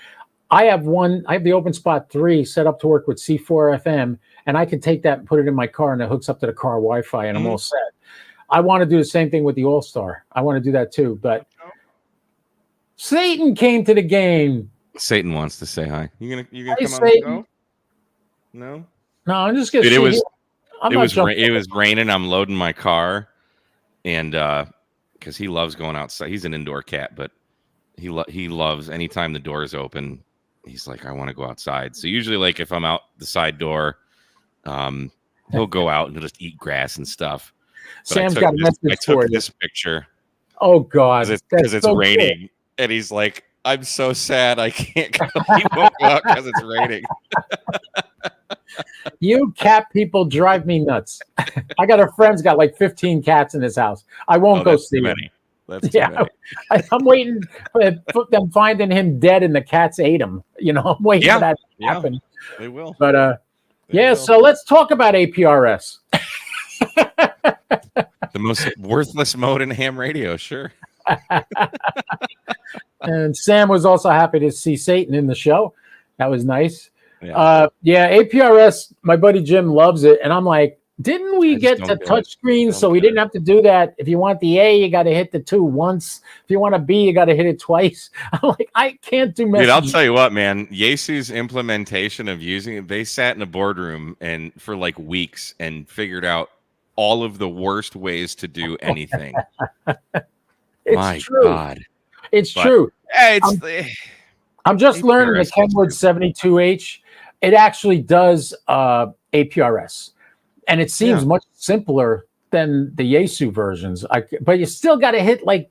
I have the Open Spot 3 set up to work with C4 FM, and I can take that and put it in my car, and it hooks up to the car Wi-Fi, and I'm all set. I want to do the same thing with the All-Star. I want to do that too, but Satan came to the game. Satan wants to say hi. You gonna Hey, come on the show? No. No, I'm just gonna. Dude, it was raining. I'm loading my car, and because he loves going outside. He's an indoor cat, but he loves anytime the door is open. He's like, I want to go outside. So usually, like if I'm out the side door, he'll go out and he'll just eat grass and stuff. But Sam's got a message I took this picture. Oh God, because it's so raining, cool. And he's like, I'm so sad I can't go. He won't go out because it's raining. You cat people drive me nuts. I got a friend's got like 15 cats in his house. I won't go see him. That's too many. I'm waiting for them finding him dead and the cats ate him. You know, I'm waiting for that to happen. They will. But so let's talk about APRS. The most worthless mode in ham radio, sure. And Sam was also happy to see Satan in the show. That was nice. Yeah. APRS, my buddy Jim loves it. And I'm like, didn't we get to touch screens so we didn't have to do that? If you want the A, you got to hit the 2 once. If you want a B, you got to hit it twice. I'm like, I can't do messages. Dude, I'll tell you what, man. Yesu's implementation of using it, they sat in a boardroom and for like weeks and figured out all of the worst ways to do anything. My true. God. It's true. I'm just learning the Kenwood 72H. It actually does APRS. And it seems much simpler than the Yaesu versions. But you still got to hit, like,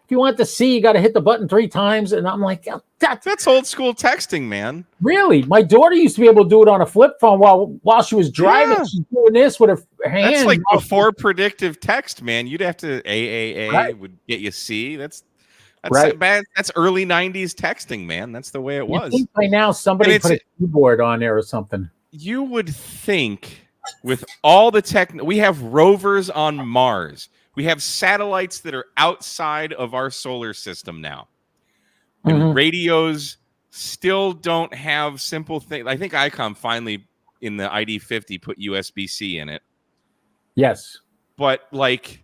if you want to see, you got to hit the button 3 times. And I'm like, that's old school texting, man. Really? My daughter used to be able to do it on a flip phone while she was driving. Yeah. She's doing this with her hand. That's like before predictive text, man. You'd have to AAA would get you C. That's bad. That's early 90s texting, man. That's the way it was. I think by now somebody put a keyboard on there or something. You would think with all the tech, we have rovers on Mars. We have satellites that are outside of our solar system now. And radios still don't have simple things. I think ICOM finally in the ID50 put USB-C in it. Yes. But like,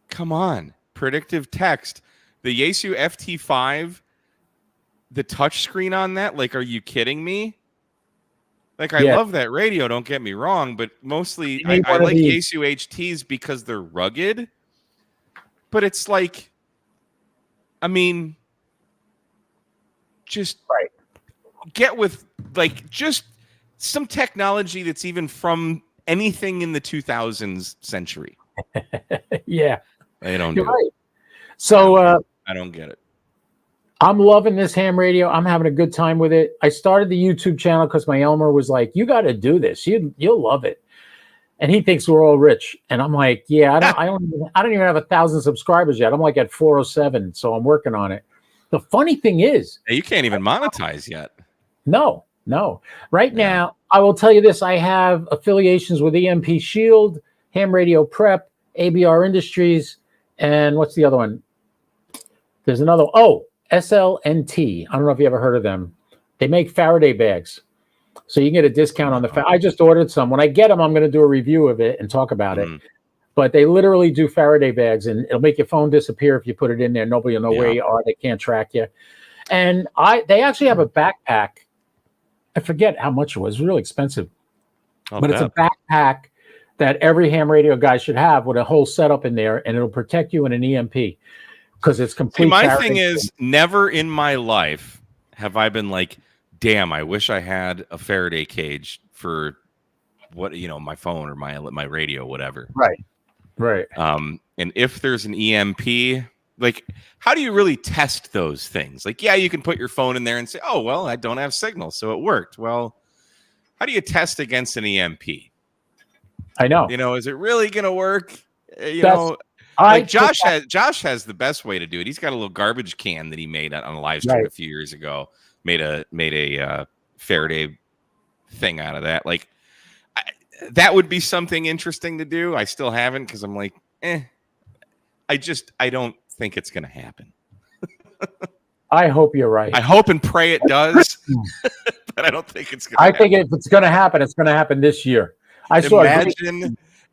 come on, predictive text. The Yaesu FT5, the touchscreen on that, like, are you kidding me? Like, I love that radio, don't get me wrong, but mostly I like Yaesu HTs because they're rugged. But it's like, I mean, just get with, like, just some technology that's even from anything in the 2000s century. Yeah. They don't do it. So, I don't get it. I'm loving this ham radio. I'm having a good time with it. I started the YouTube channel because my Elmer was like, you got to do this. You'll love it. And he thinks we're all rich. And I'm like, yeah, I don't even have 1,000 subscribers yet. I'm like at 407. So I'm working on it. The funny thing is, you can't even monetize yet. No. Right now, I will tell you this. I have affiliations with EMP Shield, Ham Radio Prep, ABR Industries, and what's the other one? There's another. SLNT. I don't know if you ever heard of them. They make Faraday bags. So you can get a discount on the I just ordered some. When I get them, I'm going to do a review of it and talk about it. But they literally do Faraday bags, and it'll make your phone disappear if you put it in there. Nobody will know where you are. They can't track you. And they actually have a backpack. I forget how much it was. It was really expensive. But it's a backpack that every ham radio guy should have with a whole setup in there, and it'll protect you in an EMP. Because it's complete. My thing is, never in my life have I been like, damn, I wish I had a Faraday cage for my phone or my radio, whatever. Right. And if there's an EMP, like, how do you really test those things? Like, yeah, you can put your phone in there and say, oh, well, I don't have signal, so it worked. Well, how do you test against an EMP? I know. Is it really going to work? Like Josh has the best way to do it. He's got a little garbage can that he made on a live stream a few years ago. Made a Faraday thing out of that. Like, that would be something interesting to do. I still haven't because I'm like, I don't think it's going to happen. I hope you're right. I hope and pray it does, but I don't think it's going to happen. I think if it's going to happen, it's going to happen this year.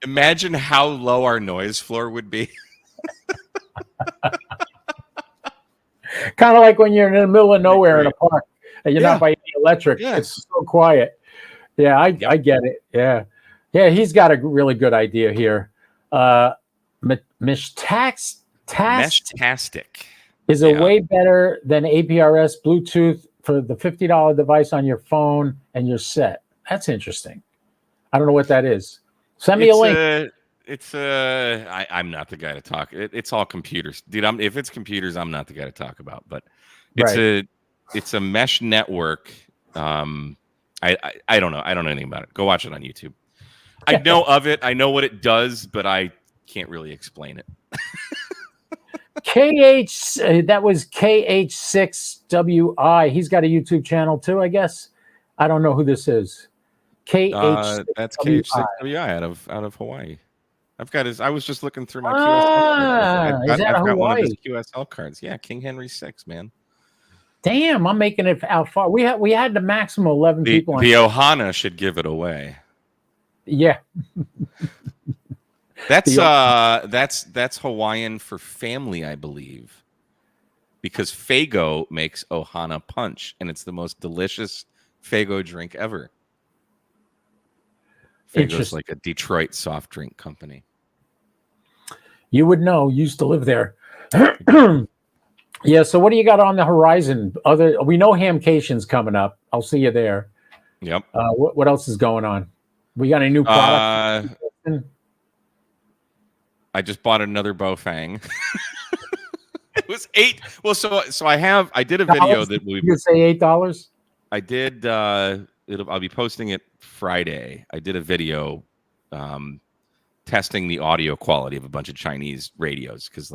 Imagine how low our noise floor would be. Kind of like when you're in the middle of nowhere in a park and you're not by any electric. Yeah. It's so quiet. Yeah, I get it. Yeah. Yeah, he's got a really good idea here. Meshtastic is a way better than APRS Bluetooth for the $50 device on your phone, and you're set. That's interesting. I don't know what that is. Send me a link. I'm not the guy to talk. It's all computers, dude. If it's computers, I'm not the guy to talk about. But it's a mesh network. I don't know. I don't know anything about it. Go watch it on YouTube. I know of it. I know what it does, but I can't really explain it. That was KH6WI. He's got a YouTube channel too, I guess. I don't know who this is. KH6WI. That's KH6WI out of Hawaii. I've got his. I was just looking through my QSL cards. I've got one of his QSL cards. Yeah, King Henry VI, man. Damn, I'm making it out far. We had the maximum 11 people. The Ohana should give it away. Yeah. That's Hawaiian for family, I believe, because Fago makes Ohana Punch, and it's the most delicious Fago drink ever. Fago's like a Detroit soft drink company. You would know. Used to live there. Yeah. So what do you got on the horizon? We know Hamcation's coming up. I'll see you there. Yep. What else is going on? We got a new product. I just bought another Bofang. It was $8. Well, so I did a video that you say $8. I did. I'll be posting it Friday. I did a video testing the audio quality of a bunch of Chinese radios because,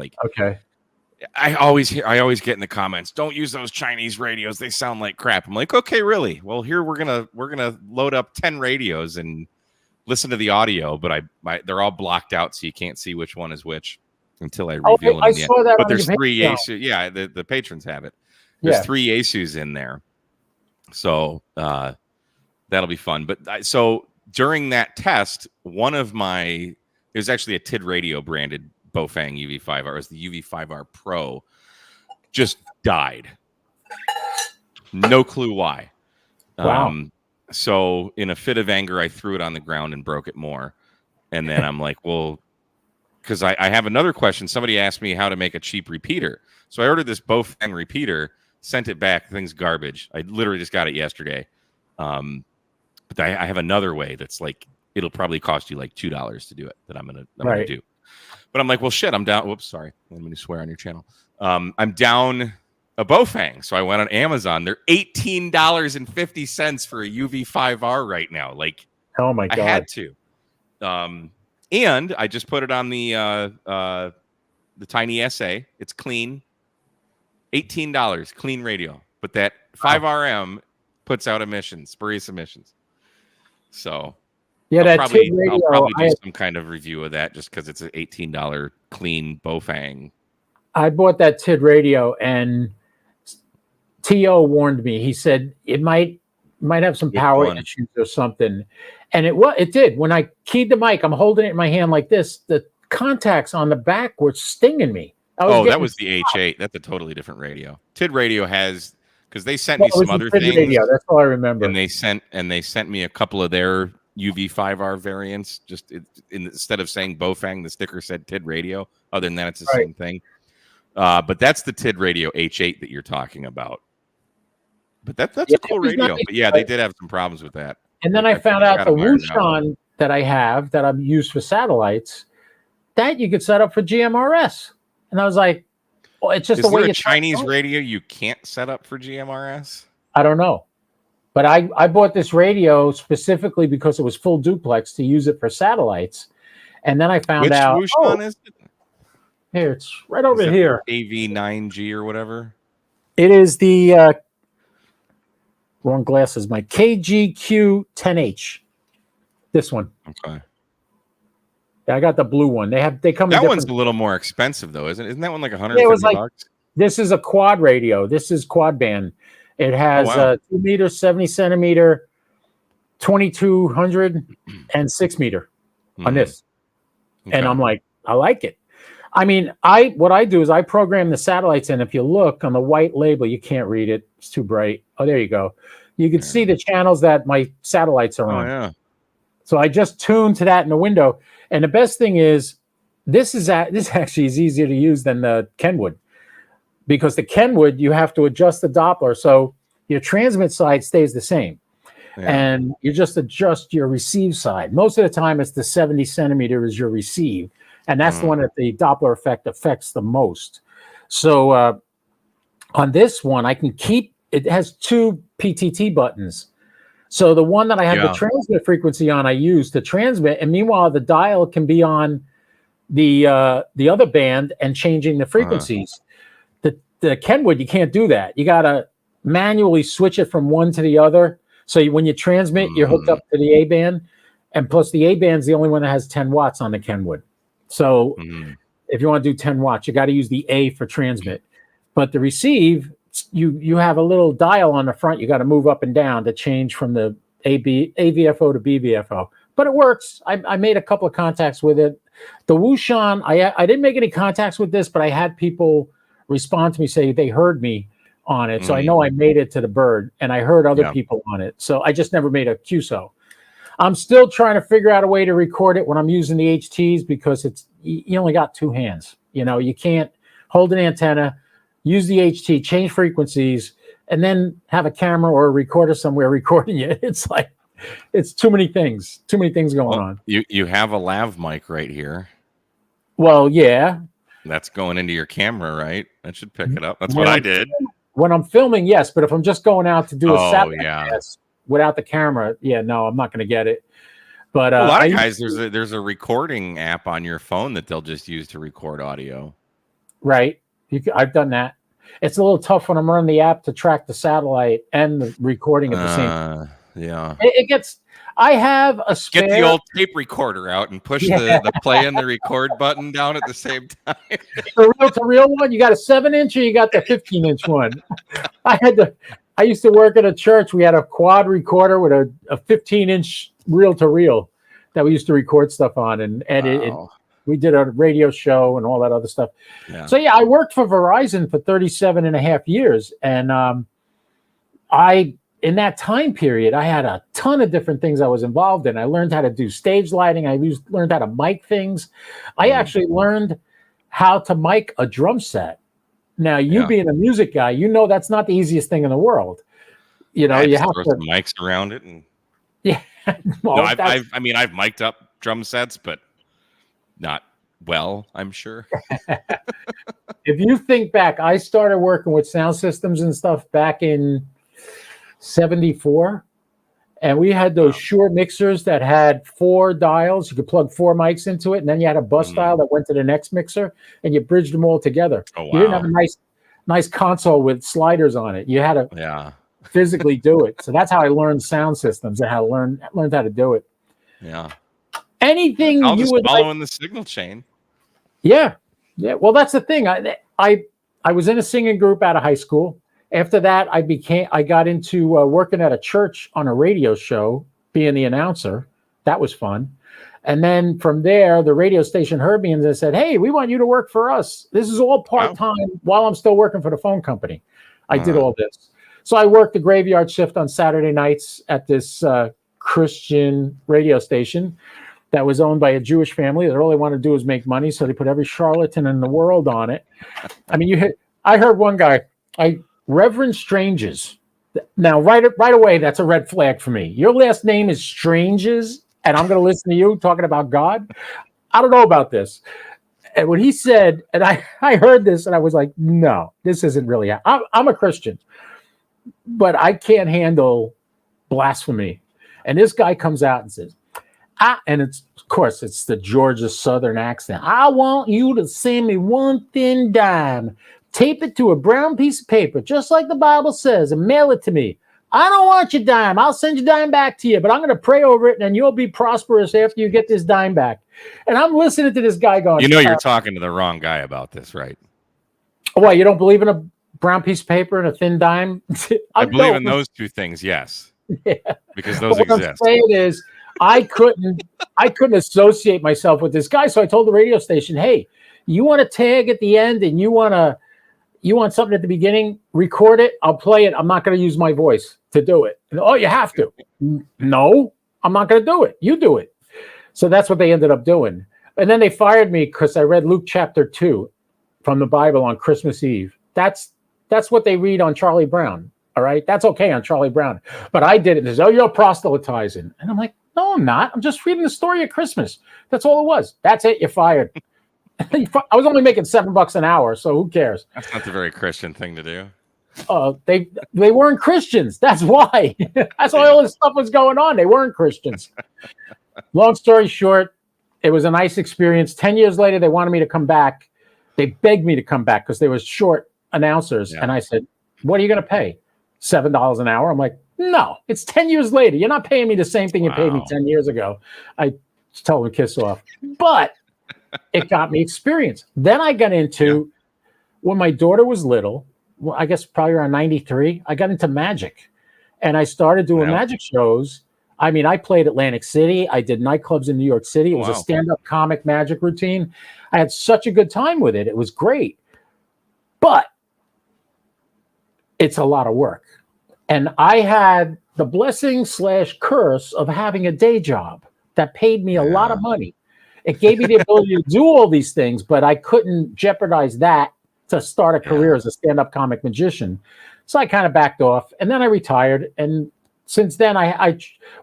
I always get in the comments, don't use those Chinese radios. They sound like crap. I'm like, okay, really? Well, here we're gonna load up 10 radios and listen to the audio, but they're all blocked out, so you can't see which one is which until I reveal them. I saw that. But there's 3 ASUS. Yeah, the patrons have it. There's 3 ASUS in there, so that'll be fun. But so during that test, there's actually a TID radio branded Bofang UV5R. It was the UV5R Pro. Just died. No clue why. Wow. So in a fit of anger, I threw it on the ground and broke it more. And then I'm like, well, because I have another question. Somebody asked me how to make a cheap repeater. So I ordered this Bofang repeater, sent it back. The thing's garbage. I literally just got it yesterday. But I have another way that's like, it'll probably cost you like $2 to do it that I'm gonna do. But I'm like, well, shit, I'm down. Whoops, sorry. Let me swear on your channel. I'm down a Bofang. So I went on Amazon. They're $18.50 for a UV5R right now. Like, oh my God. I had to. And I just put it on the Tiny SA. It's clean. $18, clean radio. But that 5RM puts out emissions, spurious emissions. So yeah, I'll probably do some kind of review of that just because it's an $18 clean Bofang. I bought that TID radio, and T.O. warned me. He said it might have some power issues or something. And it did. When I keyed the mic, I'm holding it in my hand like this. The contacts on the back were stinging me. That was the H8. That's a totally different radio. TID radio has, because they sent me some other things. Radio. That's all I remember. And they sent me a couple of their UV5R variants. Just instead of saying Bofang, the sticker said TID radio. Other than that, it's the same thing. But that's the TID radio H8 that you're talking about. But that's a cool radio. But yeah, they did have some problems with that. And then I found out the Wushan that I have that I've used for satellites, that you could set up for GMRS. And I was like, well, it's just the way a Chinese radio you can't set up for GMRS? I don't know. But I bought this radio specifically because it was full duplex to use it for satellites. And then I found out. Which Wushan is it? Here, it's right over here. AV9G or whatever? It is the wrong glasses, my KGQ10H. This one. Okay. Yeah, I got the blue one. They come. That one's a little more expensive though, isn't that one like $150? This is a quad radio. This is quad band. It has 2 meter, 70 centimeter, 2200, and 6 meter on this. Okay. And I'm like, I like it. I mean, what I do is I program the satellites in. If you look on the white label, you can't read it. It's too bright. Oh, there you go. You can see the channels that my satellites are on. Yeah. So I just tune to that in the window. And the best thing is, this actually is easier to use than the Kenwood, because the Kenwood, you have to adjust the Doppler. So your transmit side stays the same. Yeah. And you just adjust your receive side. Most of the time, it's the 70 centimeter is your receive. And that's the one that the Doppler effect affects the most. So on this one, I can keep, it has 2 PTT buttons. So the one that I have the transmit frequency on, I use to transmit. And meanwhile, the dial can be on the other band and changing the frequencies. The Kenwood, you can't do that. You got to manually switch it from one to the other. So when you transmit, you're hooked up to the A band. And plus the A band's the only one that has 10 watts on the Kenwood. So if you want to do 10 watts, you got to use the A for transmit. But the receive, you have a little dial on the front. You got to move up and down to change from the AVFO to BVFO. But it works. I made a couple of contacts with it. The Wushan, I didn't make any contacts with this, but I had people respond to me, say they heard me on it. So I know I made it to the bird, and I heard other people on it. So I just never made a QSO. I'm still trying to figure out a way to record it when I'm using the HTs, because you only got 2 hands. You know, you can't hold an antenna, use the HT, change frequencies, and then have a camera or a recorder somewhere recording it. It's like, it's too many things going on. You have a lav mic right here. Well, yeah. That's going into your camera, right? That should pick it up. That's what I did. When I'm filming, yes. But if I'm just going out to do a satellite test without the camera, no, I'm not going to get it. But a lot of guys, there's a recording app on your phone that they'll just use to record audio. Right. I've done that. It's a little tough when I'm running the app to track the satellite and the recording at the same time. Yeah. It gets. I have a spare. Get the old tape recorder out and push the play and the record button down at the same time. The reel-to-reel one, you got a 7-inch or you got the 15-inch one? I used to work at a church. We had a quad recorder with a 15-inch reel-to-reel that we used to record stuff on and edit. Wow. We did a radio show and all that other stuff. Yeah. So I worked for Verizon for 37 and a half years. And in that time period, I had a ton of different things I was involved in. I learned how to do stage lighting. I learned how to mic things. I actually learned how to mic a drum set. Now, you being a music guy, you know that's not the easiest thing in the world. You know, you have to throw some mics around it, and well, no, I've mic'd up drum sets, but not well, I'm sure. If you think back, I started working with sound systems and stuff back in 74, and we had those Shure mixers that had 4 dials. You could plug 4 mics into it, and then you had a bus dial that went to the next mixer, and you bridged them all together. Oh, wow. You didn't have a nice console with sliders on it. You had to physically do it. So that's how I learned sound systems and how I learned how to do it. Yeah. Anything I'll you just would follow in the signal chain. Yeah. Well, that's the thing. I was in a singing group out of high school. After that, I got into working at a church on a radio show, being the announcer. That was fun. And then from there, the radio station heard me and they said, "Hey, we want you to work for us. This is all part-time while I'm still working for the phone company." I did all this. So I worked the graveyard shift on Saturday nights at this Christian radio station that was owned by a Jewish family that all they wanted to do was make money. So they put every charlatan in the world on it. I mean, I heard one guy, Reverend Stranges. Now, right away, that's a red flag for me. Your last name is Stranges, and I'm going to listen to you talking about God? I don't know about this. And when he said, and I heard this, and I was like, no, this isn't really. I'm a Christian, but I can't handle blasphemy. And this guy comes out and says, and of course, it's the Georgia Southern accent. "I want you to send me one thin dime. Tape it to a brown piece of paper, just like the Bible says, and mail it to me. I don't want your dime. I'll send your dime back to you, but I'm going to pray over it, and you'll be prosperous after you get this dime back." And I'm listening to this guy going, "You know, you're talking to the wrong guy about this, right?" Oh, what, you don't believe in a brown piece of paper and a thin dime? I believe in those two things, yes. Yeah. Because those what exist. I'm saying is I couldn't associate myself with this guy. So I told the radio station, hey, you want a tag at the end and you want something at the beginning, record it, I'll play it. I'm not going to use my voice to do it. And, oh, you have to. No, I'm not going to do it. You do it. So that's what they ended up doing. And then they fired me because I read Luke chapter 2 from the Bible on Christmas Eve. That's what they read on Charlie Brown. All right. That's okay on Charlie Brown. But I did it. They said, oh, you're proselytizing. And I'm like, no, I'm not. I'm just reading the story of Christmas. That's all it was. That's it. You're fired. I was only making $7 an hour. So who cares? That's not the very Christian thing to do. They weren't Christians. That's why. That's why all this stuff was going on. They weren't Christians. Long story short, it was a nice experience. 10 years later, they wanted me to come back. They begged me to come back because they were short announcers. Yeah. And I said, what are you going to pay? $7 an hour? I'm like, no, it's 10 years later. You're not paying me the same thing you paid me 10 years ago. I told them to kiss off. But it got me experience. Then I got into, when my daughter was little, well, I guess probably around 93, I got into magic. And I started doing magic shows. I mean, I played Atlantic City. I did nightclubs in New York City. It was a stand-up comic magic routine. I had such a good time with it. It was great. But it's a lot of work. And I had the blessing / curse of having a day job that paid me a lot of money. It gave me the ability to do all these things, but I couldn't jeopardize that to start a career as a stand-up comic magician. So I kind of backed off, and then I retired. And since then,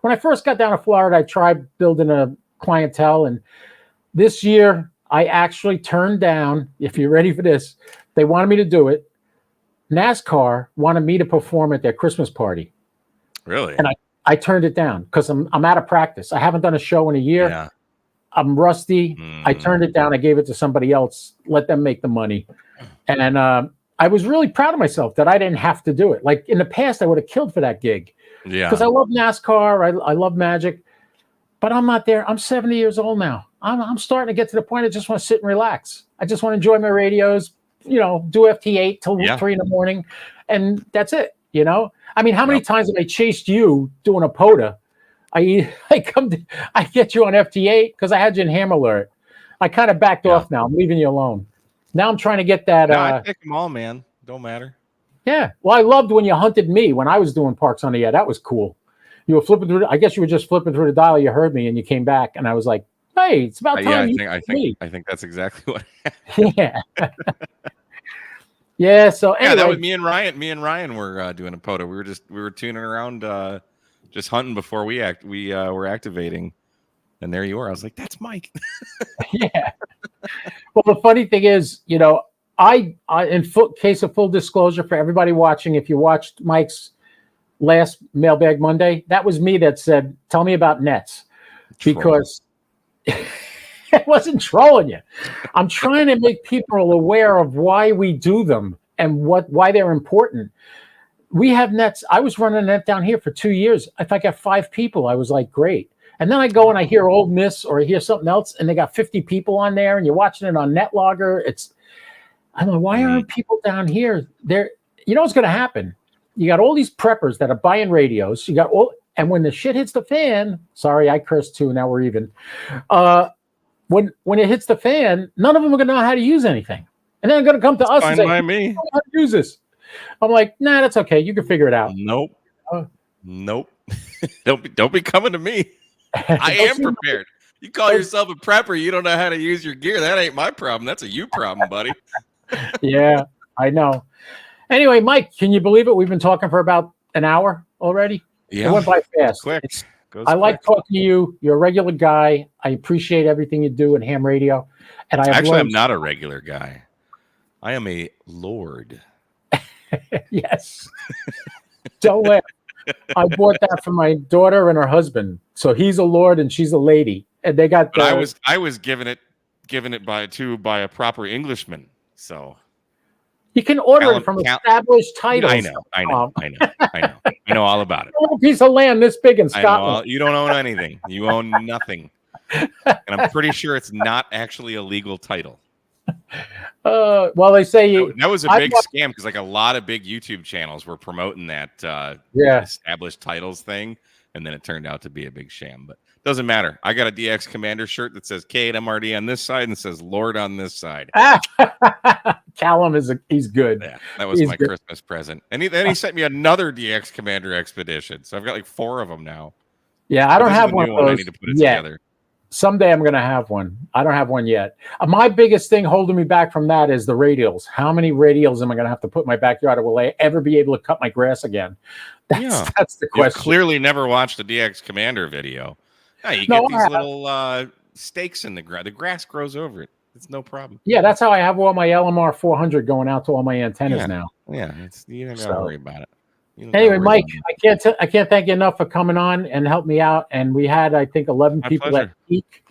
when I first got down to Florida, I tried building a clientele. And this year, I actually turned down, if you're ready for this, they wanted me to do it. NASCAR wanted me to perform at their Christmas party. Really? And I turned it down because I'm out of practice. I haven't done a show in a year. Yeah. I'm rusty. I turned it down. I gave it to somebody else. Let them make the money. And I was really proud of myself that I didn't have to do it. Like in the past, I would have killed for that gig. Yeah. Because I love NASCAR. I love magic. But I'm not there. I'm 70 years old now. I'm starting to get to the point I just want to sit and relax. I just want to enjoy my radios, do FT8 till 3 in the morning. And that's it, I mean, how many times have I chased you doing a POTA? I get you on FT8 because I had you in Ham Alert. I kind of backed off now. I'm leaving you alone. Now I'm trying to get that. No, I take them all, man. Don't matter. Yeah. Well, I loved when you hunted me when I was doing Parks on the Air. That was cool. You were flipping through. I guess you were just flipping through the dial. You heard me and you came back, and I was like, "Hey, it's about time." I think that's exactly what happened. Yeah. Yeah. So anyway, that was me and Ryan. Me and Ryan were doing a POTA. We were tuning around, just hunting before we were activating, and there you were. I was like, "That's Mike." Yeah. Well, the funny thing is, I in case of full disclosure for everybody watching, if you watched Mike's last Mailbag Monday, that was me that said, "Tell me about nets," because I wasn't trolling you. I'm trying to make people aware of why we do them and why they're important. We have nets. I was running a net down here for 2 years. If I got 5 people, I was like, great. And then I go and I hear Old Miss or I hear something else, and they got 50 people on there, and you're watching it on NetLogger. I'm like, why aren't people down here? What's going to happen? You got all these preppers that are buying radios. And when the shit hits the fan, sorry, I cursed too. Now we're even. When it hits the fan, none of them are going to know how to use anything, and they're going to come to us and say, by me. I don't know how to use this. I'm like, nah, that's okay. You can figure it out. Nope. Nope. Don't be coming to me. I am prepared. You call yourself a prepper. You don't know how to use your gear. That ain't my problem. That's a you problem, buddy. Yeah, I know. Anyway, Mike, can you believe it? We've been talking for about an hour already. Yeah. It went by fast. Quick. I like talking to you. You're a regular guy. I appreciate everything you do at Ham Radio. And I'm not a regular guy. I am a lord. Yes. Don't laugh. I bought that for my daughter and her husband. So he's a lord and she's a lady. And they got. But I was given it by a proper Englishman. So you can order it from established titles. I know all about it. A little piece of land this big in Scotland. You don't own anything. You own nothing. And I'm pretty sure it's not actually a legal title. Well, they say that was a big scam because like a lot of big YouTube channels were promoting that established titles thing, and then it turned out to be a big sham. But doesn't matter. I got a DX Commander shirt that says Kate MRD on this side and says Lord on this side. Callum he's good. Yeah, that was my Christmas present. And then he sent me another DX Commander expedition. So I've got like 4 of them now. Yeah, I don't have one of those. I need to put it together. Someday I'm going to have one. I don't have one yet. My biggest thing holding me back from that is the radials. How many radials am I going to have to put in my backyard? Or will I ever be able to cut my grass again? That's the question. You've clearly never watched a DX Commander video. Yeah, you get these little stakes in the grass. The grass grows over it. It's no problem. Yeah, that's how I have all my LMR 400 going out to all my antennas now. Yeah, you don't got to worry about it. Anyway, Mike, I can't thank you enough for coming on and help me out. And we had, I think, 11 people at peak.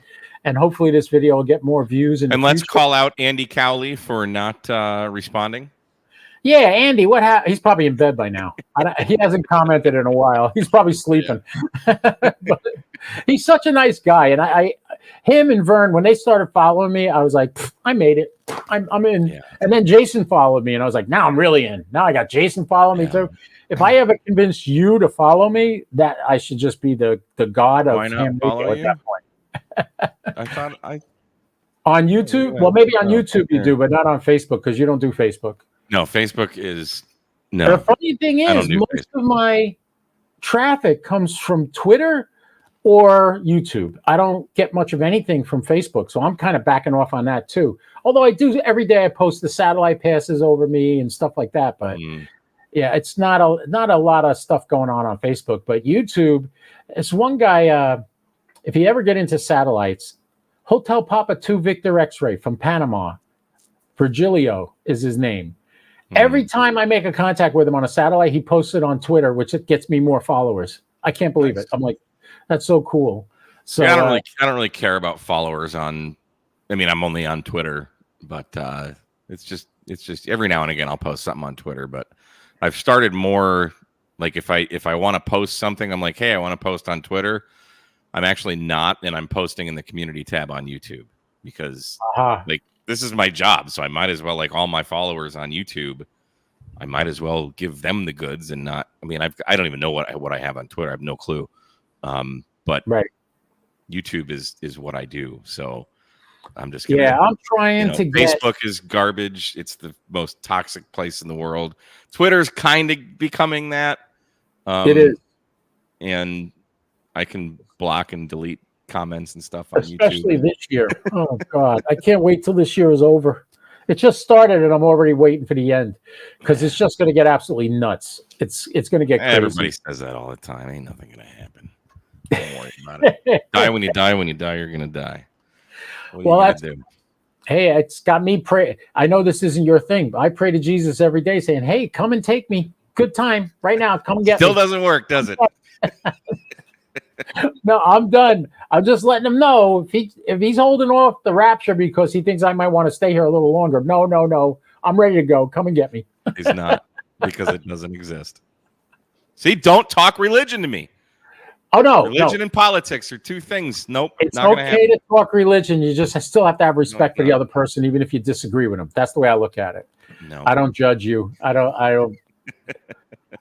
And hopefully this video will get more views. And let's call out Andy Cowley for not responding. Yeah, Andy, what happened? He's probably in bed by now. He hasn't commented in a while. He's probably sleeping. But he's such a nice guy. And him and Vern, when they started following me, I was like, I made it. I'm in. Yeah. And then Jason followed me, and I was like, now I'm really in. Now I got Jason following me too. If I ever convince you to follow me, that I should just be the god of him at that point. I thought on YouTube. Well, maybe on YouTube you do, but not on Facebook because you don't do Facebook. No, Facebook is no. The funny thing is, most of my traffic comes from Twitter or YouTube. I don't get much of anything from Facebook, so I'm kind of backing off on that too. Although I do every day, I post the satellite passes over me and stuff like that. But yeah, it's not a lot of stuff going on Facebook. But YouTube, it's one guy. If you ever get into satellites, Hotel Papa 2 Victor X-Ray from Panama, Virgilio is his name. Every time I make a contact with him on a satellite, he posts it on Twitter, which it gets me more followers. I can't believe it. I'm like, that's so cool. So yeah, I don't really care about followers on. I mean, I'm only on Twitter, but it's just every now and again I'll post something on Twitter. But I've started more like if I want to post something, I'm like, hey, I want to post on Twitter. I'm actually not, and I'm posting in the community tab on YouTube because like. This is my job, so I might as well, like all my followers on YouTube, I might as well give them the goods and not. I mean, I don't even know what I have on Twitter. I have no clue. But YouTube is what I do. So I'm just gonna, I'm trying to get. Facebook is garbage. It's the most toxic place in the world. Twitter's kind of becoming that. It is, and I can block and delete comments and stuff on especially YouTube. This year. Oh God, I can't wait till this year is over. It just started and I'm already waiting for the end because it's just going to get absolutely nuts. It's going to get crazy. Everybody says that all the time. Ain't nothing going to happen. Don't worry about it. Die when you die. When you die, you're going to die. Well, that's do? Hey, it's got me pray. I know this isn't your thing, but I pray to Jesus every day, saying, "Hey, come and take me. Good time right now. Come and get me." Still doesn't work, does it? No, I'm done. I'm just letting him know if he's holding off the rapture because he thinks I might want to stay here a little longer. No. I'm ready to go. Come and get me. He's not, because it doesn't exist. See, don't talk religion to me. Oh no, religion and politics are two things. Nope, it's not okay to talk religion. You just still have to have respect for the other person, even if you disagree with them. That's the way I look at it. No, I don't judge you. I don't.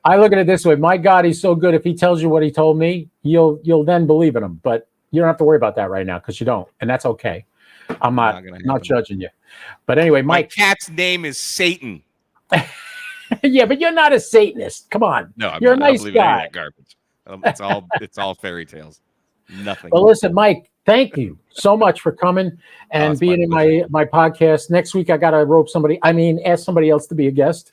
I look at it this way. My God, he's so good. If he tells you what he told me, you'll then believe in him. But you don't have to worry about that right now because you don't. And that's okay. I'm not judging you. But anyway, my cat's name is Satan. Yeah, but you're not a Satanist. Come on. No, you're a nice guy. Garbage. It's all fairy tales. Nothing. Well, listen, Mike, thank you so much for coming and being in my podcast. Next week, I got to ask somebody else to be a guest.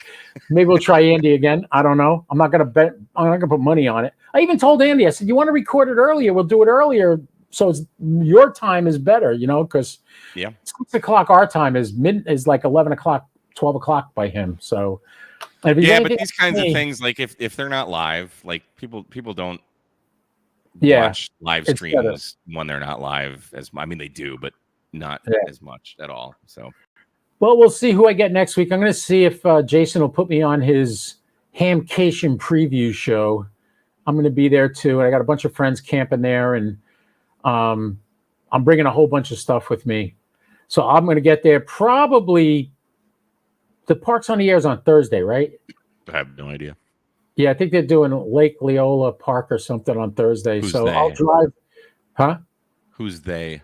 Maybe we'll try Andy again. I don't know. I'm not going to bet. I'm not going to put money on it. I even told Andy, I said, you want to record it earlier? We'll do it earlier. So your time is better, because 6 o'clock our time is like 11 o'clock, 12 o'clock by him. So but these kinds of things, like if they're not live, like people don't watch live streams when they're not live they do, but not as much at all. So, well, we'll see who I get next week. I'm going to see if Jason will put me on his Hamcation preview show. I'm going to be there too. I got a bunch of friends camping there, and I'm bringing a whole bunch of stuff with me. So I'm going to get there probably the Parks on the Air is on Thursday, right? I have no idea. Yeah, I think they're doing Lake Leola Park or something on Thursday. Who's so they? I'll drive. Huh? Who's they?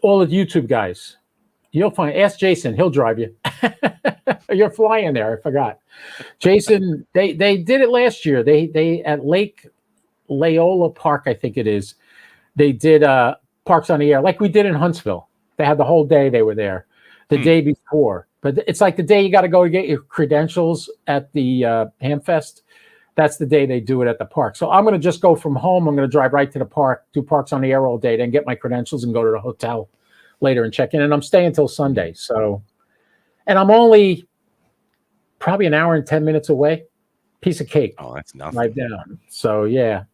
All the YouTube guys. You'll find. Ask Jason. He'll drive you. You're flying there. I forgot. Jason. They did it last year. They at Lake Leola Park, I think it is. They did Parks on the Air like we did in Huntsville. They had the whole day. They were there the day before. But it's like the day you got to go to get your credentials at the Hamfest. That's the day they do it at the park. So I'm going to just go from home. I'm going to drive right to the park, do Parks on the Air all day, then get my credentials and go to the hotel later and check in. And I'm staying until Sunday. So, and I'm only probably an hour and 10 minutes away. Piece of cake. Oh, that's nothing. Right down. So, yeah.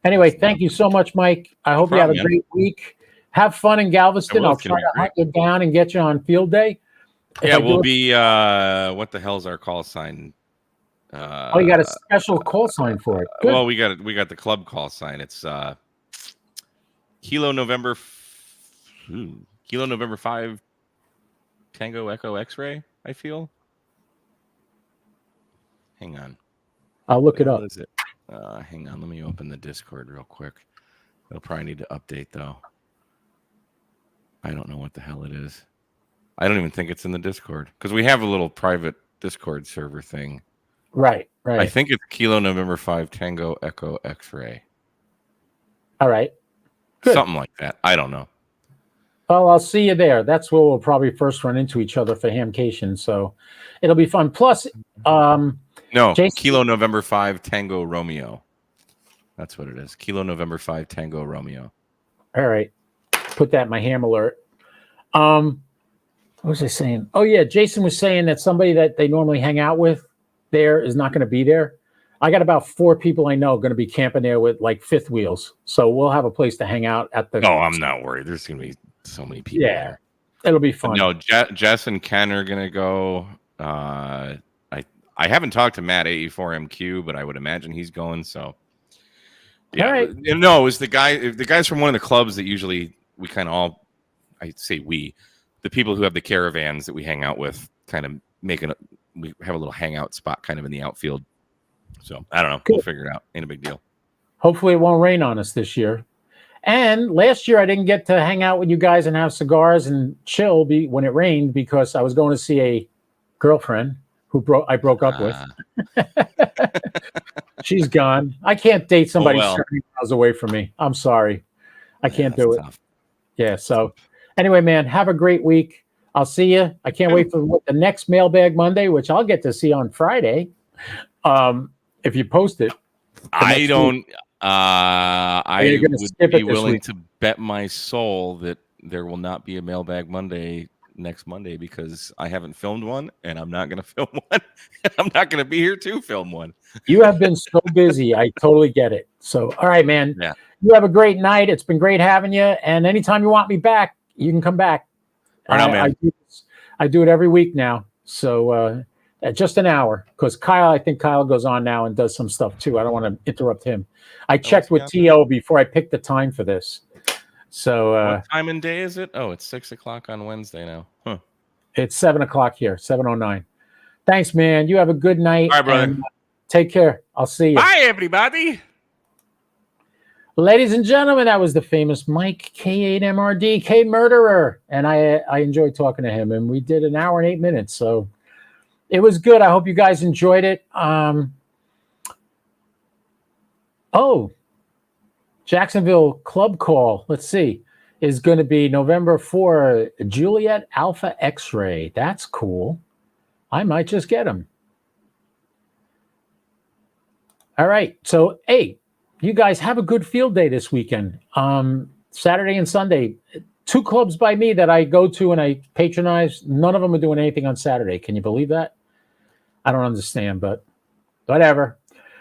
Anyway, thank you so much, Mike. I hope you have a great week. Have fun in Galveston. I'll try to hunt you down and get you on field day. Yeah, we'll be, what the hell's our call sign? Oh, you got a special call sign for it. Good. Well, we got the club call sign. It's Kilo November 5 Tango Echo X-ray, I feel. Hang on. I'll look it up. What is it? Hang on, let me open the Discord real quick. It'll probably need to update though. I don't know what the hell it is. I don't even think it's in the Discord because we have a little private Discord server thing. Right. I think it's Kilo November 5 Tango Echo X-ray. All right. Good. Something like that. I don't know. Well, I'll see you there. That's where we'll probably first run into each other for Hamcation. So it'll be fun. Plus, no, Jason, Kilo November 5 Tango Romeo. That's what it is. Kilo November 5 Tango Romeo. All right. Put that in my ham alert. What was I saying? Oh, yeah. Jason was saying that somebody that they normally hang out with there is not going to be there. I got about 4 people I know going to be camping there with like fifth wheels. So we'll have a place to hang out at the. No, I'm not worried. There's going to be so many people there. It'll be fun. No, Jess and Ken are going to go. I haven't talked to Matt AE4MQ, but I would imagine he's going. So, yeah. All right. No, it was the guys from one of the clubs that usually we kind of all, I say the people who have the caravans that we hang out with, kind of we have a little hangout spot kind of in the outfield. So I don't know. Cool. We'll figure it out. Ain't a big deal. Hopefully it won't rain on us this year. And last year I didn't get to hang out with you guys and have cigars and chill when it rained because I was going to see a girlfriend who I broke up with. She's gone. I can't date somebody 70 miles away from me. I'm sorry. I can't do it. Tough. Yeah. So anyway, man, have a great week. I'll see you. I can't wait for the next Mailbag Monday, which I'll get to see on Friday. If you post it. I don't. I would be willing to bet my soul that there will not be a Mailbag Monday next Monday because I haven't filmed one and I'm not going to film one. I'm not going to be here to film one. You have been so busy. I totally get it. So, all right, man. Yeah. You have a great night. It's been great having you. And anytime you want me back, you can come back. Right on, man. I do it every week now. So, just an hour because I think Kyle goes on now and does some stuff too. I don't want to interrupt him. I checked with T.O. before I picked the time for this. So what time and day is it? Oh, it's 6:00 on Wednesday now. Huh. It's 7:00 here, 7:09. Thanks, man. You have a good night. All right, brother. And, take care. I'll see you. Bye, everybody. Ladies and gentlemen, that was the famous Mike K8MRD, K Murderer. And I enjoyed talking to him. And we did an hour and 8 minutes. So it was good. I hope you guys enjoyed it. Jacksonville Club Call, let's see, is going to be November 4, Juliet Alpha X-Ray. That's cool. I might just get them. All right. So, hey, you guys have a good field day this weekend. Saturday and Sunday, 2 clubs by me that I go to and I patronize. None of them are doing anything on Saturday. Can you believe that? I don't understand, but whatever.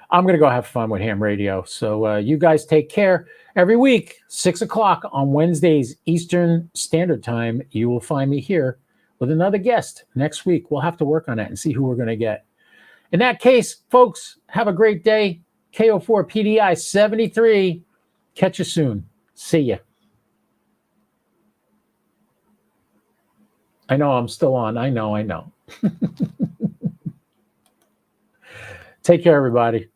I'm going to go have fun with Ham Radio. So you guys take care. Every week, 6:00 on Wednesdays, Eastern Standard Time, you will find me here with another guest next week. We'll have to work on that and see who we're going to get. In that case, folks, have a great day. KO4 PDI 73. Catch you soon. See ya. I know I'm still on. I know. Take care, everybody.